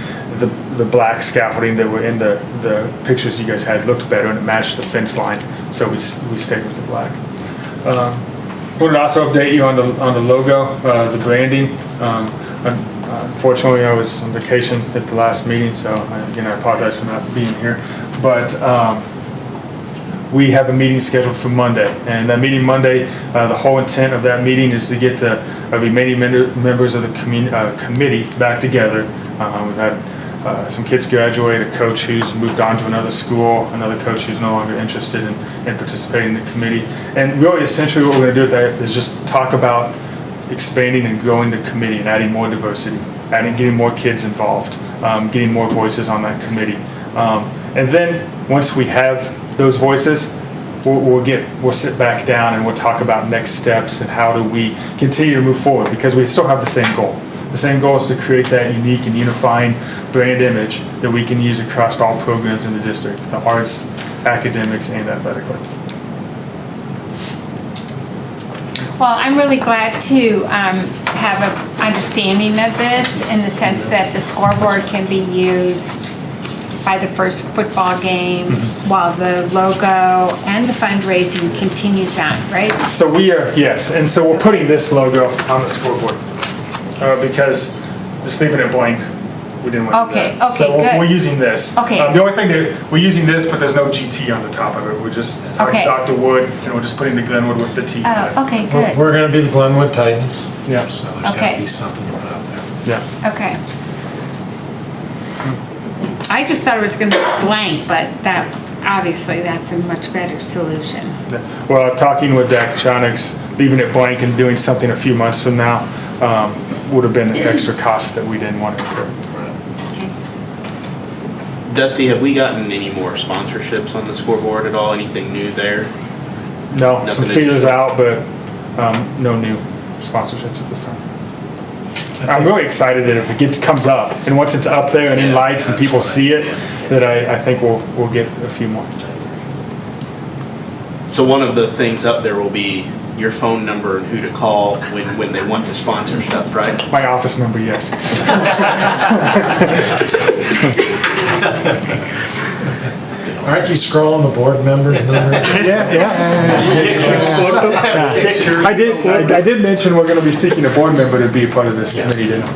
[SPEAKER 6] the black scaffolding that were in the pictures you guys had looked better, and it matched the fence line, so we stayed with the black. Wanted to also update you on the logo, the branding. Unfortunately, I was on vacation at the last meeting, so again, I apologize for not being here. But we have a meeting scheduled for Monday, and that meeting Monday, the whole intent of that meeting is to get the remaining members of the committee back together. We've had some kids graduate, a coach who's moved on to another school, another coach who's no longer interested in participating in the committee. And really, essentially, what we're going to do with that is just talk about expanding and growing the committee and adding more diversity, getting more kids involved, getting more voices on that committee. And then once we have those voices, we'll sit back down and we'll talk about next steps and how do we continue to move forward, because we still have the same goal. The same goal is to create that unique and unifying brand image that we can use across all programs in the district, the arts, academics, and athletically.
[SPEAKER 4] Well, I'm really glad to have an understanding of this in the sense that the scoreboard can be used by the first football game while the logo and the fundraising continues on, right?
[SPEAKER 6] So we are, yes, and so we're putting this logo on the scoreboard because just leaving it blank, we didn't want to do that.
[SPEAKER 4] Okay,
[SPEAKER 6] So
[SPEAKER 4] good.
[SPEAKER 6] we're using this.
[SPEAKER 4] Okay.
[SPEAKER 6] The only thing that, we're using this, but there's no GT on the top of it. We're just, it's like
[SPEAKER 4] Okay.
[SPEAKER 6] Dr. Wood, and we're just putting the Glenwood with the T.
[SPEAKER 4] Oh, okay, good.
[SPEAKER 2] We're going to be the Glenwood Titans.
[SPEAKER 6] Yeah.
[SPEAKER 2] So there's got
[SPEAKER 4] Okay.
[SPEAKER 2] to be something to put up there.
[SPEAKER 6] Yeah.
[SPEAKER 4] Okay. I just thought it was going to be blank, but obviously that's a much better solution.
[SPEAKER 6] Yeah. Well, talking with Dak Chonics, leaving it blank and doing something a few months from now would have been an extra cost that we didn't want to incur.
[SPEAKER 4] Okay.
[SPEAKER 9] Dusty, have we gotten any more sponsorships on the scoreboard at all? Anything new there?
[SPEAKER 6] No,
[SPEAKER 9] Nothing
[SPEAKER 6] some feelers
[SPEAKER 9] additional.
[SPEAKER 6] out, but no new sponsorships at this time. I'm really excited that if it comes up, and once it's up there and in lights and people see it, that I think we'll get a few more.
[SPEAKER 9] So one of the things up there will be your phone number and who to call when they want to sponsor stuff, right?
[SPEAKER 6] My office number, yes.
[SPEAKER 2] Aren't you scrolling the board members' numbers?
[SPEAKER 6] Yeah. I did mention we're going to be seeking a board member to be a part of this committee, didn't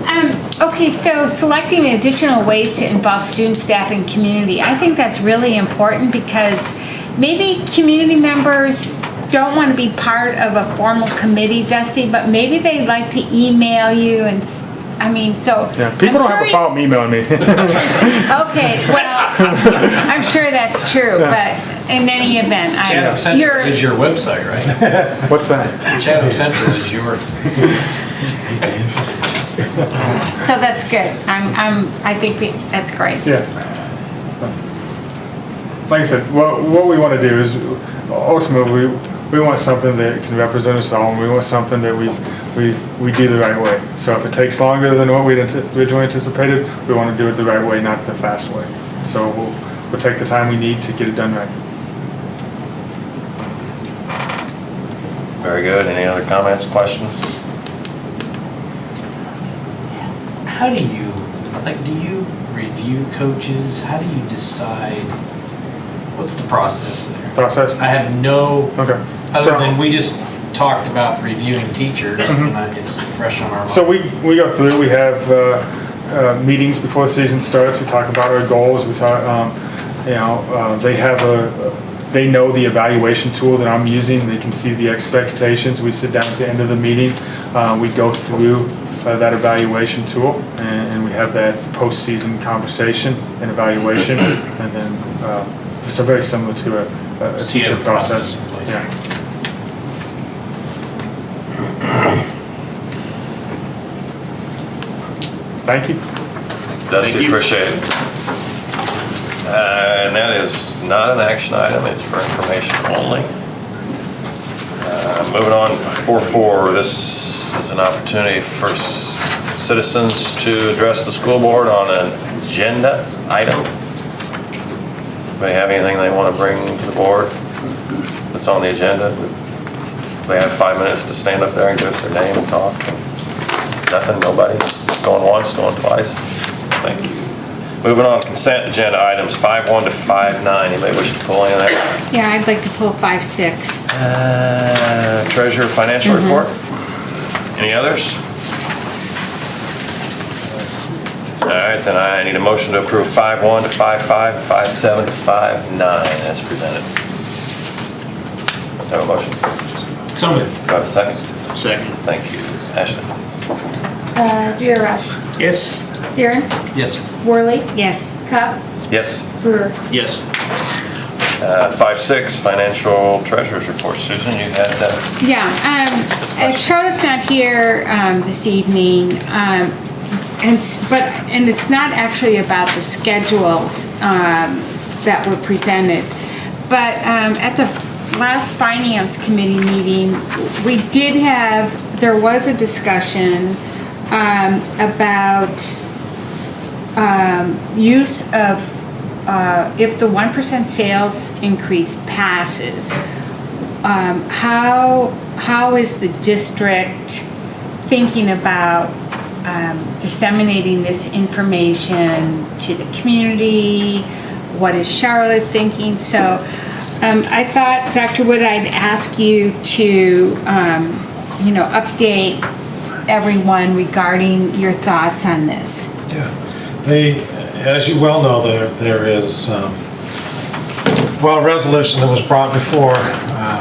[SPEAKER 6] I?
[SPEAKER 4] Okay, so selecting additional ways to involve student, staff, and community. I think that's really important because maybe community members don't want to be part of a formal committee, Dusty, but maybe they'd like to email you and, so.
[SPEAKER 6] Yeah, people don't have a problem emailing me.
[SPEAKER 4] Okay, well, I'm sure that's true, but in any event,
[SPEAKER 3] Chatham Central is your website, right?
[SPEAKER 6] What's that?
[SPEAKER 3] Chatham Central is your.
[SPEAKER 4] so that's good. I think that's great.
[SPEAKER 6] Yeah. Like I said, what we want to do is ultimately we want something that can represent us all, and we want something that we do the right way. So if it takes longer than what we originally anticipated, we want to do it the right way, not the fast way. So we'll take the time we need to get it done right.
[SPEAKER 1] Very good. Any other comments, questions?
[SPEAKER 3] How do you review coaches? How do you decide? What's the process there?
[SPEAKER 6] Process?
[SPEAKER 3] I have no,
[SPEAKER 6] Okay.
[SPEAKER 3] other than we just talked about reviewing teachers, and it's fresh on our mind.
[SPEAKER 6] So we go through, we have meetings before the season starts, we talk about our goals, we talk, they know the evaluation tool that I'm using, they can see the expectations, we sit down at the end of the meeting, we go through that evaluation tool, and we have that post-season conversation and evaluation, and then so very similar to a
[SPEAKER 3] So you
[SPEAKER 6] teacher
[SPEAKER 3] have a process
[SPEAKER 6] process.
[SPEAKER 3] in place.
[SPEAKER 6] Yeah. Thank you.
[SPEAKER 1] Dusty,
[SPEAKER 9] Thank you.
[SPEAKER 1] appreciate it. And that is not an action item, it's for information only. Moving on to 4.4, this is an opportunity for citizens to address the school board on an agenda item. They have anything they want to bring to the board that's on the agenda? They have 5 minutes to stand up there and give us their name and talk. Nothing, nobody? Going once, going twice? Thank you. Moving on, consent agenda items 5.1 to 5.9. Anybody wish to pull any of that?
[SPEAKER 4] Yeah, I'd like to pull 5.6.
[SPEAKER 1] Treasurer financial report? Any others? All right, then I need a motion to approve 5.1 to 5.5, 5.7 to 5.9 as presented. Do I have a motion?
[SPEAKER 10] So moved.
[SPEAKER 1] Do I have a second?
[SPEAKER 9] Second.
[SPEAKER 1] Thank you. Ashley?
[SPEAKER 11] Jirash,
[SPEAKER 10] Yes.
[SPEAKER 11] Siren,
[SPEAKER 3] Yes.
[SPEAKER 11] Worley,
[SPEAKER 4] Yes.
[SPEAKER 11] Cup,
[SPEAKER 1] Yes.
[SPEAKER 11] Brewer.
[SPEAKER 9] Yes.
[SPEAKER 1] 5.6, financial treasurer's report. Susan, you had that?
[SPEAKER 4] Yeah, Charlotte's not here this evening, and it's not actually about the schedules that were presented, but at the last finance committee meeting, there was a discussion about use of if the 1% sales increase passes, how is the district thinking about disseminating this information to the community? What is Charlotte thinking? So I thought, Dr. Wood, I'd ask you to, update everyone regarding your thoughts on this.
[SPEAKER 2] Yeah, as you well know, there is a resolution that was brought before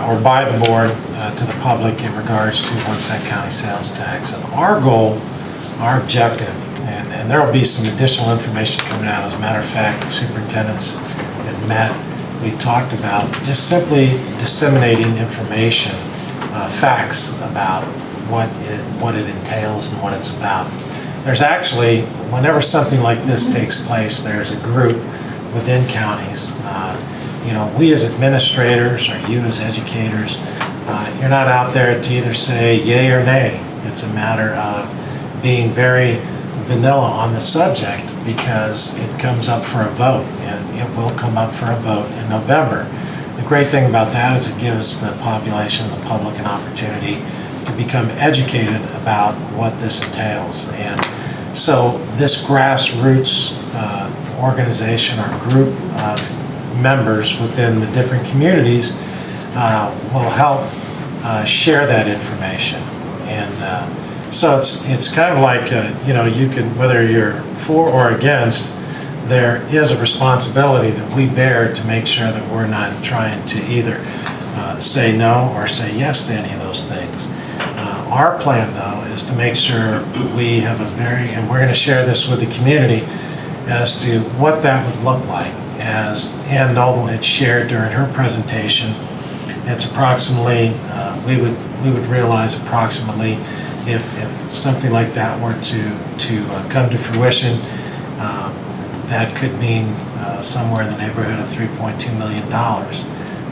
[SPEAKER 2] or by the board to the public in regards to 1 cent county sales tax. And our goal, our objective, and there will be some additional information coming out. As a matter of fact, the superintendents had met. We talked about just simply disseminating information, facts about what it entails and what it's about. There's actually, whenever something like this takes place, there's a group within counties. We as administrators or you as educators, you're not out there to either say yay or nay. It's a matter of being very vanilla on the subject because it comes up for a vote, and it will come up for a vote in November. The great thing about that is it gives the population, the public, an opportunity to become educated about what this entails. And so this grassroots organization or group of members within the different communities will help share that information. And so it's kind of like, you can, whether you're for or against, there is a responsibility that we bear to make sure that we're not trying to either say no or say yes to any of those things. Our plan, though, is to make sure we have and we're going to share this with the community as to what that would look like. As Ann Noble had shared during her presentation, it's approximately, we would realize approximately if something like that were to come to fruition, that could mean somewhere in the neighborhood of $3.2 million.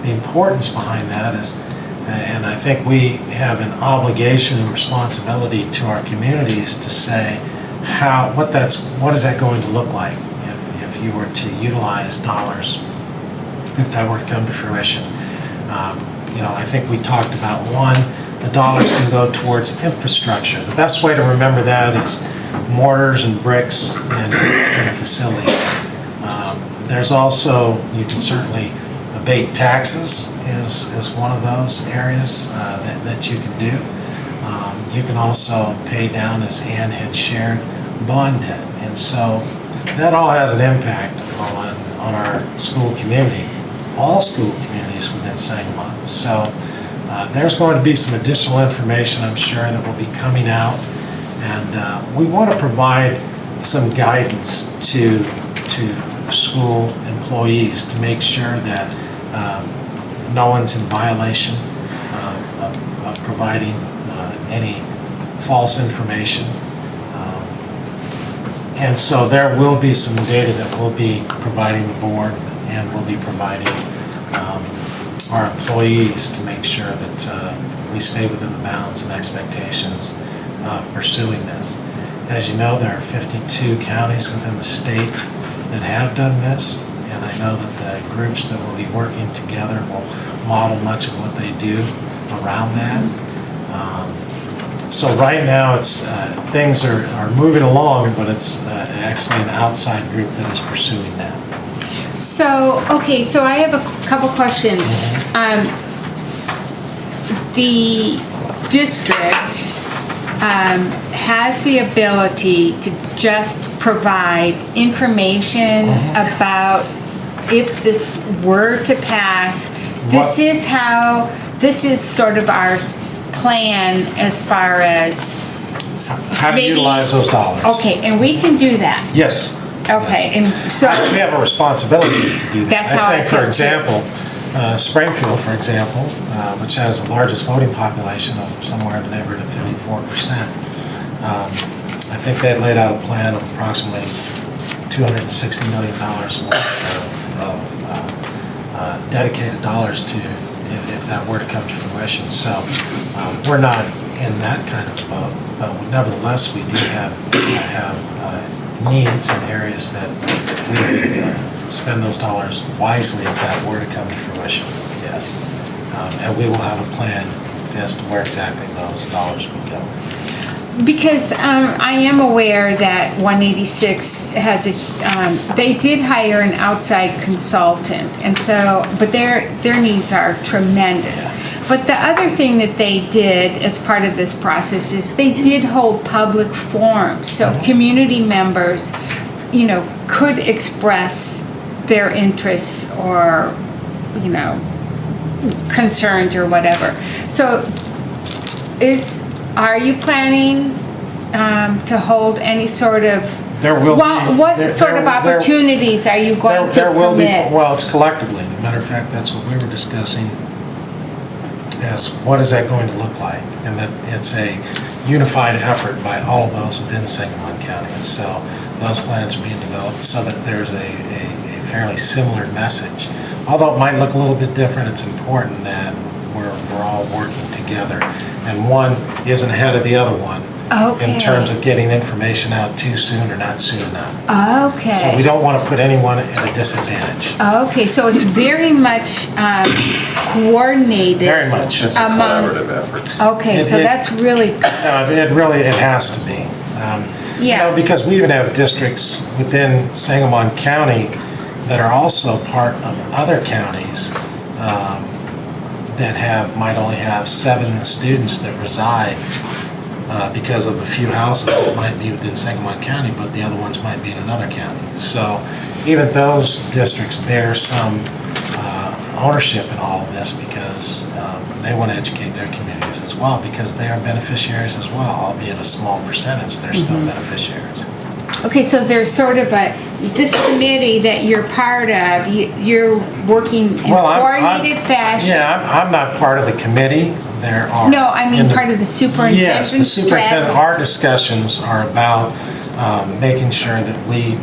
[SPEAKER 2] The importance behind that is, and I think we have an obligation and responsibility to our communities to say what is that going to look like if you were to utilize dollars, if that were to come to fruition. I think we talked about the dollars can go towards infrastructure. The best way to remember that is mortars and bricks and facilities. There's also, you can certainly abate taxes is one of those areas that you can do. You can also pay down, as Ann had shared, bond debt. And so that all has an impact on our school community, all school communities within Sangamon. So there's going to be some additional information, I'm sure, that will be coming out. And we want to provide some guidance to school employees to make sure that no one's in violation of providing any false information. And so there will be some data that we'll be providing the board, and we'll be providing our employees to make sure that we stay within the bounds and expectations of pursuing this. As you know, there are 52 counties within the state that have done this, and I know that the groups that will be working together will model much of what they do around that. So right now, it's, things are moving along, but it's actually an outside group that is pursuing that.
[SPEAKER 4] So, okay, so I have a couple questions. The district has the ability to just provide information about if this were to pass, this is how, this is sort of our plan as far as
[SPEAKER 2] How to
[SPEAKER 4] maybe-
[SPEAKER 2] utilize those dollars.
[SPEAKER 4] Okay, and we can do that.
[SPEAKER 2] Yes.
[SPEAKER 4] Okay, and so,
[SPEAKER 2] We have a responsibility to do that.
[SPEAKER 4] That's how I
[SPEAKER 2] think, for
[SPEAKER 4] feel, too.
[SPEAKER 2] example, Springfield, for example, which has the largest voting population of somewhere in the neighborhood of 54%, I think they had laid out a plan of approximately $260 million worth of dedicated dollars to, if that were to come to fruition. So we're not in that kind of boat, but nevertheless, we do have needs in areas that we would spend those dollars wisely if that were to come to fruition, yes. And we will have a plan as to where exactly those dollars would go.
[SPEAKER 4] because I am aware that 186 has a, they did hire an outside consultant, and so, but their needs are tremendous. But the other thing that they did as part of this process is they did hold public forums, so community members, you know, could express their interests or, you know, concerns or whatever. So are you planning to hold any sort of,
[SPEAKER 2] There will be.
[SPEAKER 4] what sort of opportunities are you going to
[SPEAKER 2] There will be,
[SPEAKER 4] permit?
[SPEAKER 2] well, it's collectively. As a matter of fact, that's what we were discussing, is what is that going to look like? And that it's a unified effort by all of those within Sangamon County. And so those plans are being developed so that there's a fairly similar message. Although it might look a little bit different, it's important that we're all working together. And one isn't ahead of the other one
[SPEAKER 4] Okay.
[SPEAKER 2] in terms of getting information out too soon or not soon enough.
[SPEAKER 4] Okay.
[SPEAKER 2] So we don't want to put anyone at a disadvantage.
[SPEAKER 4] Okay, so it's very much coordinated.
[SPEAKER 2] Very much.
[SPEAKER 1] It's a
[SPEAKER 4] Among-
[SPEAKER 1] collaborative effort.
[SPEAKER 4] Okay, so that's really,
[SPEAKER 2] No, it has to be. You know,
[SPEAKER 4] yeah.
[SPEAKER 2] because we even have districts within Sangamon County that are also part of other counties that might only have 7 students that reside because of a few houses that might be within Sangamon County, but the other ones might be in another county. So even those districts bear some ownership in all of this because they want to educate their communities as well, because they are beneficiaries as well, albeit a small percentage, they're still beneficiaries.
[SPEAKER 4] Okay, so there's sort of this committee that you're part of, you're working in
[SPEAKER 2] Well,
[SPEAKER 4] coordinated fashion.
[SPEAKER 2] Yeah, I'm not part of the committee. There are.
[SPEAKER 4] No, I mean part of the superintendent's
[SPEAKER 2] Yes, the superintendent,
[SPEAKER 4] strategy.
[SPEAKER 2] our discussions are about making sure that we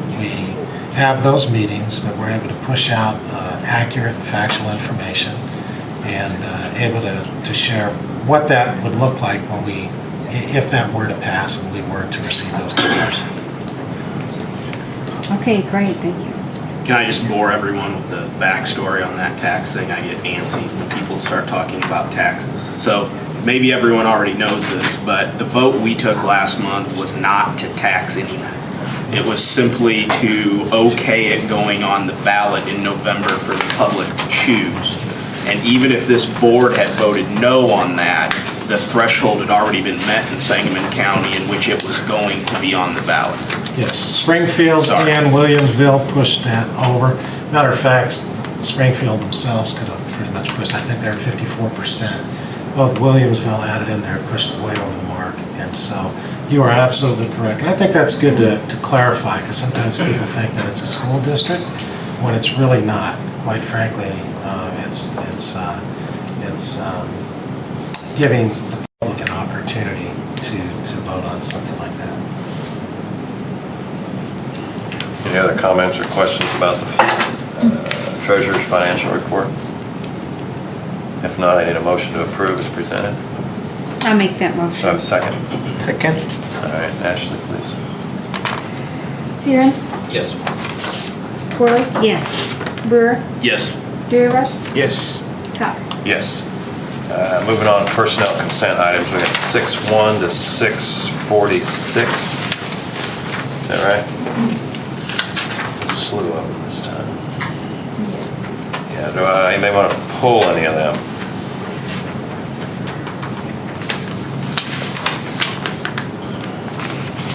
[SPEAKER 2] have those meetings, that we're able to push out accurate and factual information, and able to share what that would look like when if that were to pass and we were to receive those dollars.
[SPEAKER 4] Okay, great, thank you.
[SPEAKER 9] Can I just bore everyone with the backstory on that tax thing? I get antsy when people start talking about taxes. So maybe everyone already knows this, but the vote we took last month was not to tax anyone. It was simply to okay it going on the ballot in November for the public to choose. And even if this board had voted no on that, the threshold had already been met in Sangamon County in which it was going to be on the ballot.
[SPEAKER 2] Yes, Springfield
[SPEAKER 9] Sorry.
[SPEAKER 2] and Williamsville pushed that over. Matter of fact, Springfield themselves could have pretty much pushed, I think they're at 54%. Both Williamsville added in there, pushed way over the mark. And so you are absolutely correct. And I think that's good to clarify, because sometimes people think that it's a school district when it's really not. Quite frankly, it's giving the public an opportunity to vote on something like that.
[SPEAKER 1] Any other comments or questions about the treasurer's financial report? If not, I need a motion to approve as presented.
[SPEAKER 4] I'll make that
[SPEAKER 1] Do I
[SPEAKER 4] motion.
[SPEAKER 1] have a second?
[SPEAKER 3] Second?
[SPEAKER 1] All right, Ashley, please.
[SPEAKER 11] Siren,
[SPEAKER 3] Yes.
[SPEAKER 11] Corley,
[SPEAKER 4] Yes.
[SPEAKER 11] Brewer,
[SPEAKER 9] Yes.
[SPEAKER 11] Dewey Rush,
[SPEAKER 3] Yes.
[SPEAKER 11] Cox.
[SPEAKER 1] Yes. Moving on to personnel consent items, we got 6-1 to 646. Is that right? Slew of them this time.
[SPEAKER 11] Yes.
[SPEAKER 1] Yeah, do anybody want to pull any of them?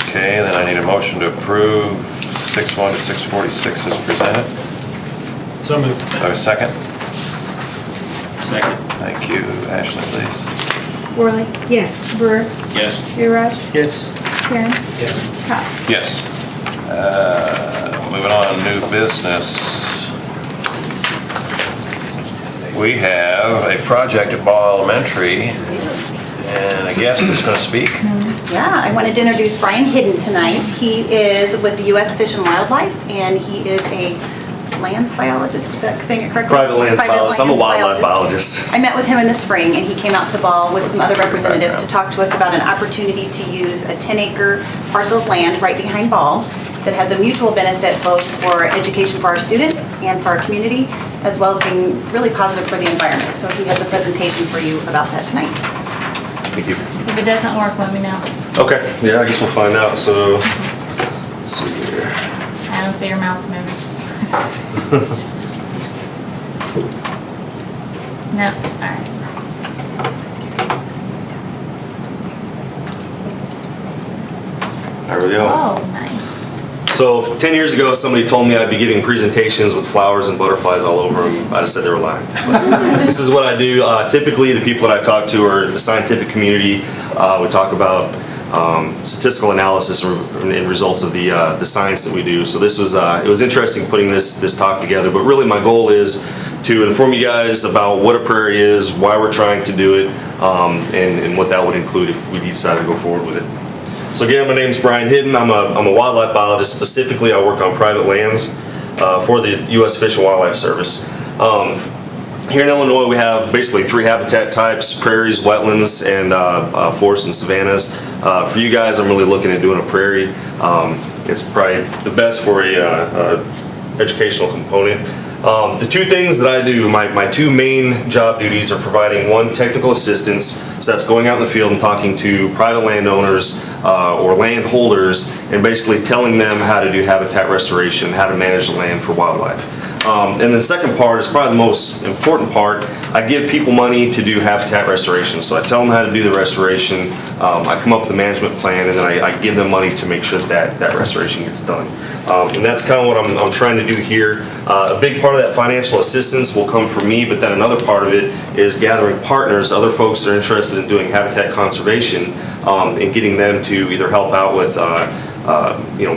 [SPEAKER 1] Okay, then I need a motion to approve 6-1 to 646 as presented.
[SPEAKER 3] So moved.
[SPEAKER 1] Do I have a second?
[SPEAKER 9] Second.
[SPEAKER 1] Thank you. Ashley, please.
[SPEAKER 11] Worley.
[SPEAKER 4] Yes.
[SPEAKER 11] Brewer.
[SPEAKER 9] Yes.
[SPEAKER 11] Rewrite.
[SPEAKER 3] Yes.
[SPEAKER 11] Siren.
[SPEAKER 3] Yes.
[SPEAKER 11] Cop.
[SPEAKER 1] Yes. Moving on, new business. We have a project at Ball Elementary, and a guest is going to speak.
[SPEAKER 12] Yeah, I wanted to introduce Brian Hidden tonight. He is with the U.S. Fish and Wildlife, and he is a lands biologist, is that saying it correctly?
[SPEAKER 13] Private lands biologist. I'm a wildlife biologist.
[SPEAKER 12] I met with him in the spring, and he came out to Ball with some other representatives to talk to us about an opportunity to use a 10-acre parcel of land right behind Ball that has a mutual benefit both for education for our students and for our community, as well as being really positive for the environment. So he has a presentation for you about that tonight.
[SPEAKER 13] Thank you.
[SPEAKER 11] If it doesn't work, let me know.
[SPEAKER 13] Okay, yeah, I guess we'll find out. So, let's see here.
[SPEAKER 11] I don't see your mouse moving. No, all right.
[SPEAKER 13] There we go.
[SPEAKER 11] Oh, nice.
[SPEAKER 13] So 10 years ago, somebody told me I'd be giving presentations with flowers and butterflies all over them. I just said they were lying. But this is what I do. Typically, the people that I talk to are the scientific community. We talk about statistical analysis and results of the science that we do. So this was it was interesting putting this talk together. But really, my goal is to inform you guys about what a prairie is, why we're trying to do it, and what that would include if we decide to go forward with it. So again, my name's Brian Hidden. I'm a wildlife biologist. Specifically, I work on private lands for the U.S. Fish and Wildlife Service. Here in Illinois, we have basically 3 habitat types: prairies, wetlands, and forests and savannas. For you guys, I'm really looking at doing a prairie. It's probably the best for a educational component. The 2 things that I do, my 2 main job duties are providing, 1, technical assistance. So that's going out in the field and talking to private landowners or land holders and basically telling them how to do habitat restoration, how to manage the land for wildlife. And then the second part is probably the most important part. I give people money to do habitat restoration. So I tell them how to do the restoration, I come up with a management plan, and then I give them money to make sure that restoration gets done. And that's kind of what I'm trying to do here. A big part of that financial assistance will come from me, but then another part of it is gathering partners, other folks that are interested in doing habitat conservation, and getting them to either help out with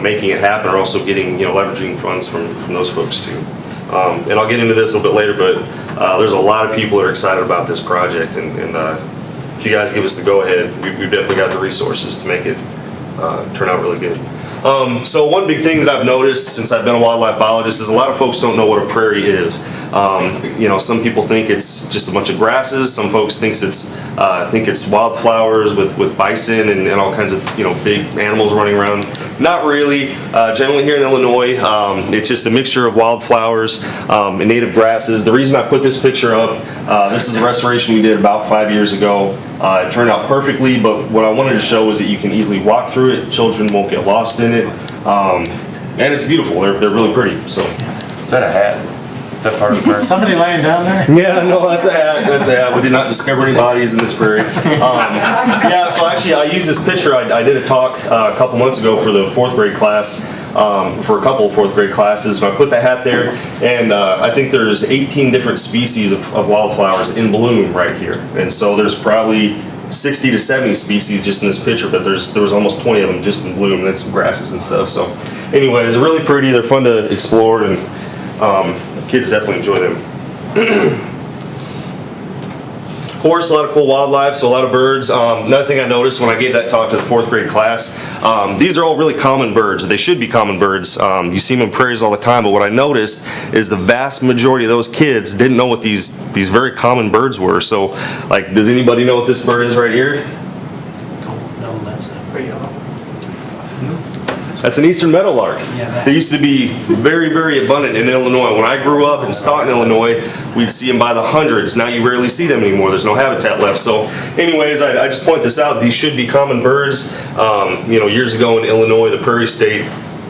[SPEAKER 13] making it happen, or also getting leveraging funds from those folks too. And I'll get into this a little bit later, but there's a lot of people that are excited about this project, and if you guys give us the go-ahead, we've definitely got the resources to make it turn out really good. So one big thing that I've noticed since I've been a wildlife biologist is a lot of folks don't know what a prairie is. Some people think it's just a bunch of grasses. Some folks think it's wildflowers with bison and all kinds of big animals running around. Not really. Generally here in Illinois, it's just a mixture of wildflowers and native grasses. The reason I put this picture up, this is a restoration we did about 5 years ago. It turned out perfectly, but what I wanted to show is that you can easily walk through it. Children won't get lost in it, and it's beautiful. They're really pretty. So,
[SPEAKER 1] Is that a hat? Is that part of the prairie?
[SPEAKER 2] Somebody laying down there?
[SPEAKER 13] yeah, no, that's a hat. That's a hat. We did not discover any bodies in this prairie. Yeah, so actually, I used this picture. I did a talk a couple months ago for the 4th grade class. For a couple of 4th grade classes, and I put the hat there, and I think there's 18 different species of wildflowers in bloom right here, and so there's probably 60 to 70 species just in this picture, but there was almost 20 of them just in bloom, and then some grasses and stuff. So anyways, they're really pretty, they're fun to explore, and kids definitely enjoy them. Of course, a lot of cool wildlife, so a lot of birds. Another thing I noticed when I gave that talk to the 4th grade class, these are all really common birds. They should be common birds. You see them in prairies all the time, but what I noticed is the vast majority of those kids didn't know what these very common birds were. So, like, does anybody know what this bird is right here?
[SPEAKER 3] No, that's a.
[SPEAKER 13] That's an eastern meadowlark.
[SPEAKER 3] Yeah, that-
[SPEAKER 13] They used to be very, very abundant in Illinois. When I grew up in Staunton, Illinois, we'd see them by the hundreds. Now you rarely see them anymore. There's no habitat left. So anyways, I just point this out. These should be common birds. Years ago in Illinois, the Prairie State,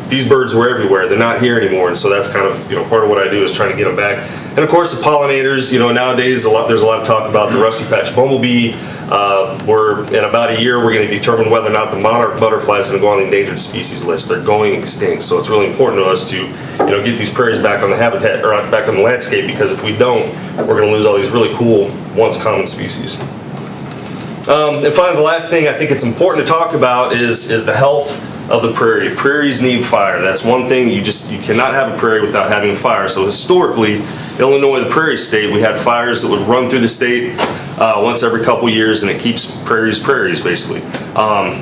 [SPEAKER 13] these birds were everywhere. They're not here anymore. And so that's kind of, part of what I do is trying to get them back. And of course, the pollinators, nowadays there's a lot of talk about the rusty patch bumblebee. In about a year, we're going to determine whether or not the monarch butterfly is going to go on the endangered species list. They're going extinct. So it's really important to us to, get these prairies back on the habitat, or back on the landscape, because if we don't, we're going to lose all these really cool, once common species. And finally, the last thing I think it's important to talk about is the health of the prairie. Prairies need fire. That's one thing, you cannot have a prairie without having fire. So historically, Illinois, the Prairie State, we had fires that would run through the state once every couple years, and it keeps prairies basically.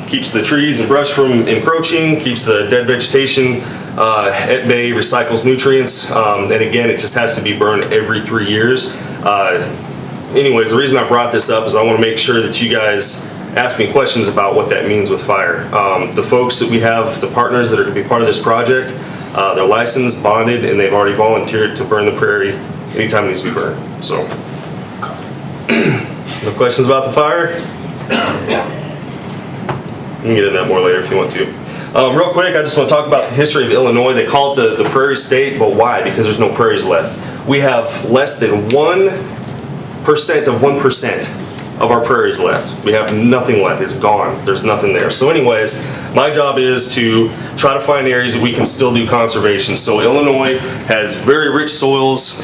[SPEAKER 13] Keeps the trees and brush from encroaching, keeps the dead vegetation at bay, recycles nutrients, and again, it just has to be burned every 3 years. Anyways, the reason I brought this up is I want to make sure that you guys ask me questions about what that means with fire. The folks that we have, the partners that are going to be part of this project, they're licensed, bonded, and they've already volunteered to burn the prairie anytime it needs to be burned. So, no questions about the fire? You can get into that more later if you want to. Real quick, I just want to talk about the history of Illinois. They call it the Prairie State, but why? Because there's no prairies left. We have less than 1% of 1% of our prairies left. We have nothing left. It's gone. There's nothing there. So anyways, my job is to try to find areas that we can still do conservation. So Illinois has very rich soils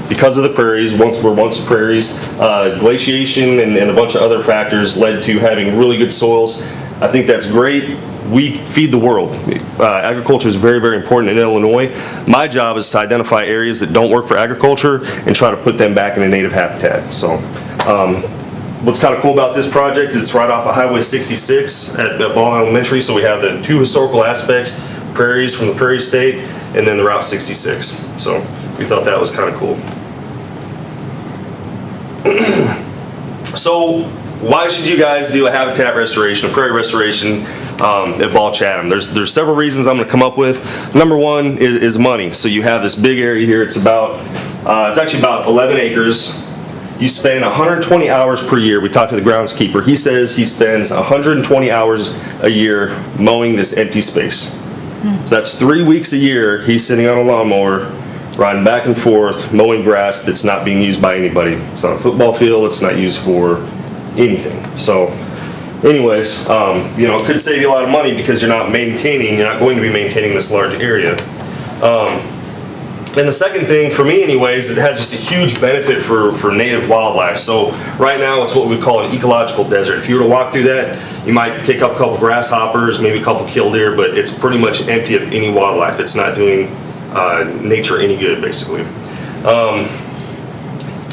[SPEAKER 13] because of the prairies. Once prairies. Glaciation and a bunch of other factors led to having really good soils. I think that's great. We feed the world. Agriculture is very, very important in Illinois. My job is to identify areas that don't work for agriculture and try to put them back in a native habitat. So, what's kind of cool about this project is it's right off of Highway 66 at Ball Elementary. So we have the two historical aspects, prairies from the Prairie State, and then the Route 66. So we thought that was kind of cool. So why should you guys do a habitat restoration, a prairie restoration at Ball-Chatham? There's several reasons I'm going to come up with. Number one is money. So you have this big area here. It's actually about 11 acres. You spend 120 hours per year. We talked to the groundskeeper. He says he spends 120 hours a year mowing this empty space. So that's 3 weeks a year he's sitting on a lawnmower, riding back and forth, mowing grass that's not being used by anybody. It's not a football field. It's not used for anything. So anyways, it could save you a lot of money because you're not going to be maintaining this large area. And the second thing, for me anyways, it has just a huge benefit for native wildlife. So right now it's what we call an ecological desert. If you were to walk through that, you might pick up a couple grasshoppers, maybe a couple killdeer, but it's pretty much empty of any wildlife. It's not doing nature any good, basically.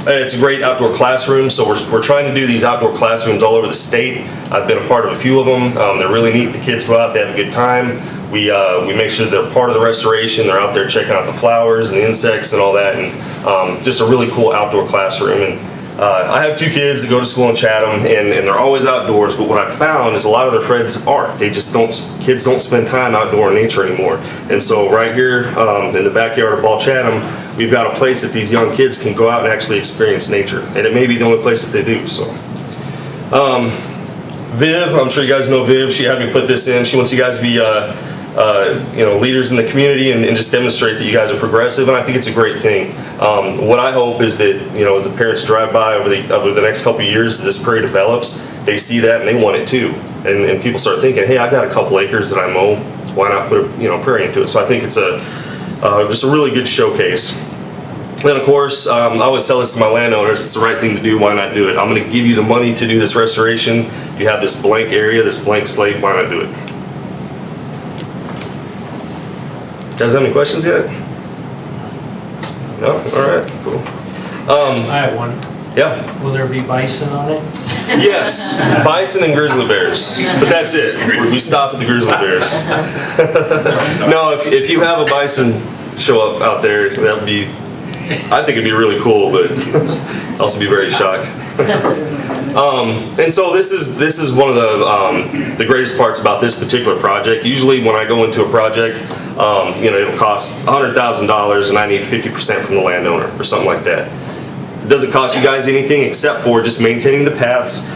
[SPEAKER 13] It's a great outdoor classroom, so we're trying to do these outdoor classrooms all over the state. I've been a part of a few of them. They're really neat. The kids go out, they have a good time. We make sure they're part of the restoration. They're out there checking out the flowers and the insects and all that, and just a really cool outdoor classroom. And I have two kids that go to school in Chatham, and they're always outdoors, but what I've found is a lot of their friends aren't. Kids don't spend time outdoor in nature anymore. And so right here in the backyard of Ball-Chatham, we've got a place that these young kids can go out and actually experience nature. And it may be the only place that they do, so. Viv, I'm sure you guys know Viv. She had me put this in. She wants you guys to be leaders in the community and just demonstrate that you guys are progressive, and I think it's a great thing. What I hope is that, as the parents drive by over the next couple of years, as this prairie develops, they see that and they want it too. And people start thinking, hey, I've got a couple acres that I mow, why not put a prairie into it? So I think it's just a really good showcase. Then of course, I always tell this to my landowners, it's the right thing to do, why not do it? I'm going to give you the money to do this restoration. You have this blank area, this blank slate, why not do it? You guys have any questions yet? No? All right, cool.
[SPEAKER 3] I have one.
[SPEAKER 13] Yeah.
[SPEAKER 3] Will there be bison on it?
[SPEAKER 13] Yes, bison and grizzly bears, but that's it. We stop at the grizzly bears. No, if you have a bison show up out there, that would be I think it'd be really cool, but also be very shocked. And so this is one of the greatest parts about this particular project. Usually when I go into a project, it'll cost $100,000 and I need 50% from the landowner or something like that. It doesn't cost you guys anything except for just maintaining the paths.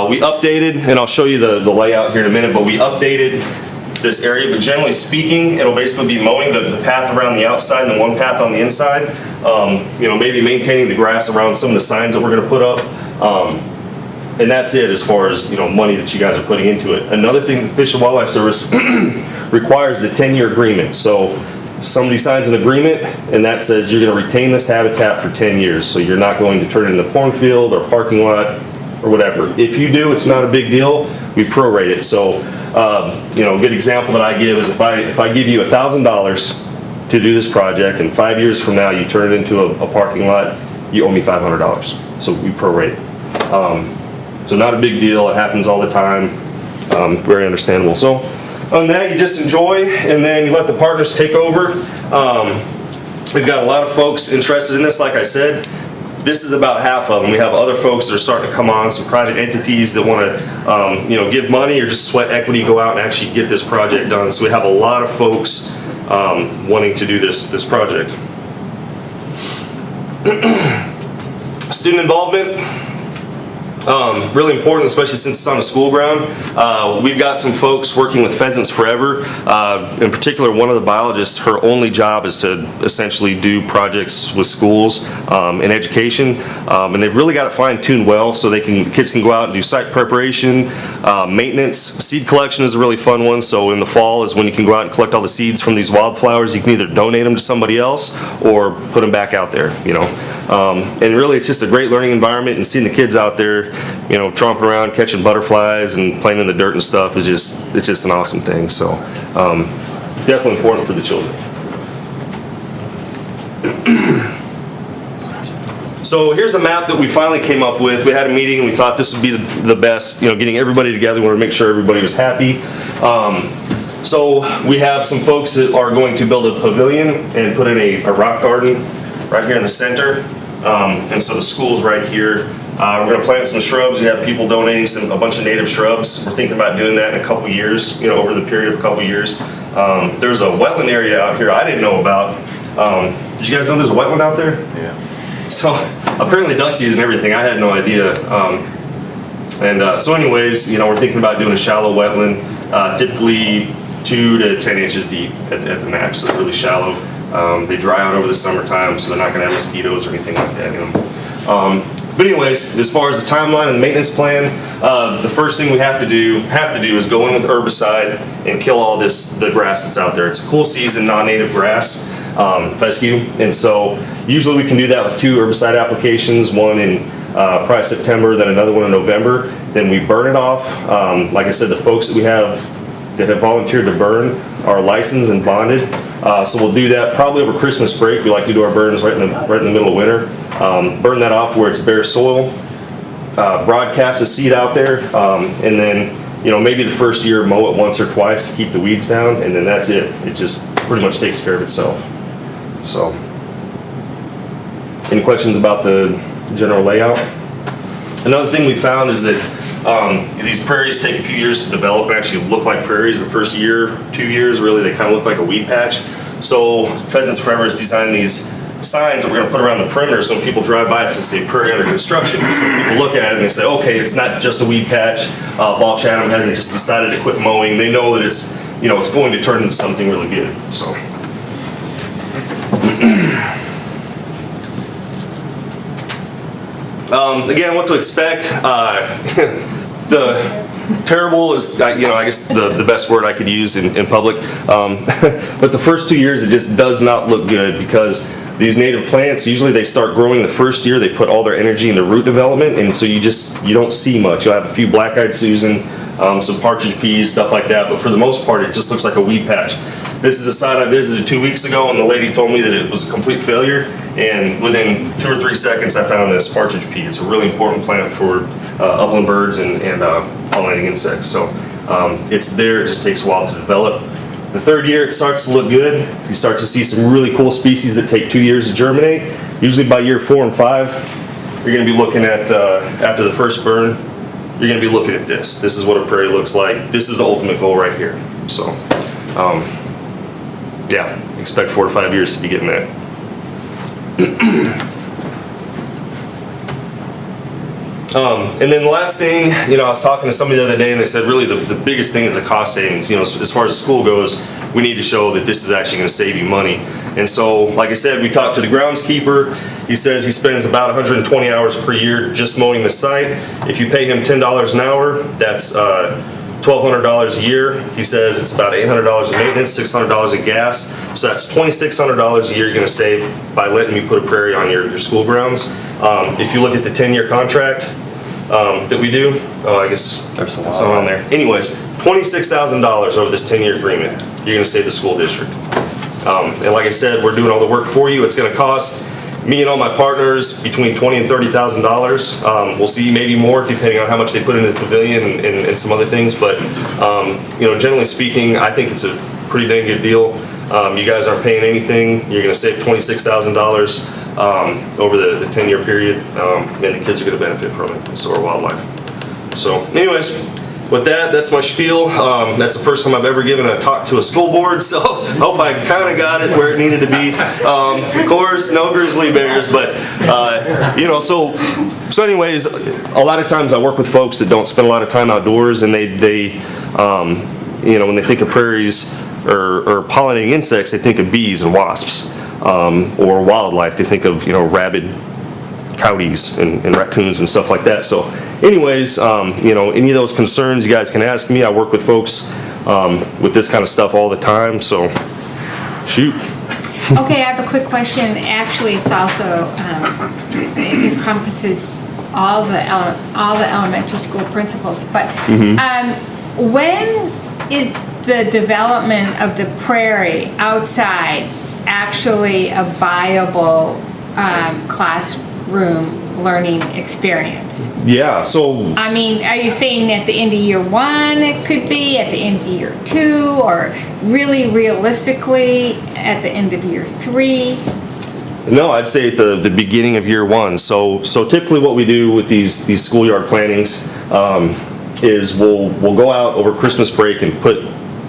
[SPEAKER 13] We updated, and I'll show you the layout here in a minute, but we updated this area, but generally speaking, it'll basically be mowing the path around the outside and the one path on the inside. Maybe maintaining the grass around some of the signs that we're going to put up. And that's it as far as, money that you guys are putting into it. Another thing the Fish and Wildlife Service requires is a 10-year agreement. So somebody signs an agreement and that says you're going to retain this habitat for 10 years. So you're not going to turn it into a cornfield or parking lot or whatever. If you do, it's not a big deal. We prorate it. So, a good example that I give is if I give you $1,000 to do this project and 5 years from now you turn it into a parking lot, you owe me $500. So we prorate it. So not a big deal. It happens all the time. Very understandable. So on that, you just enjoy, and then you let the partners take over. We've got a lot of folks interested in this. Like I said, this is about half of them. We have other folks that are starting to come on, some private entities that want to, give money or just sweat equity, go out and actually get this project done. So we have a lot of folks wanting to do this project. Student involvement. Really important, especially since it's on a school ground. We've got some folks working with Pheasants Forever. In particular, one of the biologists, her only job is to essentially do projects with schools in education. And they've really got it fine-tuned well so kids can go out and do site preparation, maintenance. Seed collection is a really fun one. So in the fall is when you can go out and collect all the seeds from these wildflowers. You can either donate them to somebody else or put them back out there, and really it's just a great learning environment, and seeing the kids out there, tromping around, catching butterflies and playing in the dirt and stuff it's just an awesome thing. So definitely important for the children. So here's the map that we finally came up with. We had a meeting and we thought this would be the best, getting everybody together. We wanted to make sure everybody was happy. So we have some folks that are going to build a pavilion and put in a rock garden right here in the center. And so the school's right here. We're going to plant some shrubs. We have people donating a bunch of native shrubs. We're thinking about doing that in a couple years, over the period of a couple years. There's a wetland area out here I didn't know about. Did you guys know there's a wetland out there? Yeah. So apparently duck season and everything, I had no idea. So anyways, we're thinking about doing a shallow wetland, typically 2 to 10 inches deep at the max, so really shallow. They dry out over the summertime, so they're not going to have mosquitoes or anything like that in them. But anyways, as far as the timeline and the maintenance plan, the first thing we have to do is go in with herbicide and kill all the grass that's out there. It's a cool season, non-native grass, fescue, and so usually we can do that with 2 herbicide applications, one in probably September, then another one in November. Then we burn it off. Like I said, the folks that we have that have volunteered to burn are licensed and bonded. So we'll do that probably over Christmas break. We like to do our burns right in the middle of winter. Burn that off where it's bare soil. Broadcast the seed out there, and then maybe the first year mow it once or twice to keep the weeds down, and then that's it. It just pretty much takes care of itself. So, any questions about the general layout? Another thing we found is that these prairies take a few years to develop and actually look like prairies. The first year, 2 years, really, they kind of look like a weed patch. So Pheasants Forever has designed these signs that we're going to put around the perimeter so when people drive by, it's going to say prairie under construction. So people look at it and they say, okay, it's not just a weed patch. Ball-Chatham hasn't just decided to quit mowing. They know that it's going to turn into something really good. So. Again, what to expect. The terrible is, I guess the best word I could use in public. But the first 2 years, it just does not look good because these native plants, usually they start growing the first year. They put all their energy into root development, and so you don't see much. You'll have a few black-eyed Susan, some partridge peas, stuff like that. But for the most part, it just looks like a weed patch. This is a site I visited 2 weeks ago, and the lady told me that it was a complete failure. And within 2 or 3 seconds, I found this partridge pea. It's a really important plant for upland birds and pollinating insects. So it's there. It just takes a while to develop. The third year, it starts to look good. You start to see some really cool species that take 2 years to germinate. Usually by year 4 and 5, you're going to be looking at, after the first burn, you're going to be looking at this. This is what a prairie looks like. This is the ultimate goal right here. So, yeah, expect 4 to 5 years to be getting that. And then the last thing, I was talking to somebody the other day and they said really the biggest thing is the cost savings. As far as the school goes, we need to show that this is actually going to save you money. And so, like I said, we talked to the groundskeeper. He says he spends about 120 hours per year just mowing the site. If you pay him $10 an hour, that's $1,200 a year. He says it's about $800 in maintenance, $600 in gas. So that's $2,600 a year you're going to save by letting me put a prairie on your school grounds. If you look at the 10-year contract that we do, I guess there's not on there. Anyways, $26,000 over this 10-year agreement. You're going to save the school district. And like I said, we're doing all the work for you. It's going to cost me and all my partners between $20,000 and $30,000. We'll see maybe more depending on how much they put into the pavilion and some other things. But generally speaking, I think it's a pretty dang good deal. You guys aren't paying anything. You're going to save $26,000 over the 10-year period, and the kids are going to benefit from it, and so are wildlife. So, anyways. With that, that's my spiel. That's the first time I've ever given a talk to a school board, so I hope I kind of got it where it needed to be. Of course, no grizzly bears, but, so anyways, a lot of times I work with folks that don't spend a lot of time outdoors, and they when they think of prairies or pollinating insects, they think of bees and wasps, or wildlife. They think of, rabid coyotes and raccoons and stuff like that. So anyways, any of those concerns you guys can ask me. I work with folks with this kind of stuff all the time, so shoot.
[SPEAKER 4] Okay, I have a quick question. Actually, it's also, it encompasses all the elementary school principals, but when is the development of the prairie outside actually a viable classroom learning experience?
[SPEAKER 13] Yeah, so
[SPEAKER 4] I mean, are you saying at the end of year 1 it could be, at the end of year 2, or really realistically at the end of year 3?
[SPEAKER 13] no, I'd say at the beginning of year 1. So typically what we do with these schoolyard plantings is we'll go out over Christmas break and put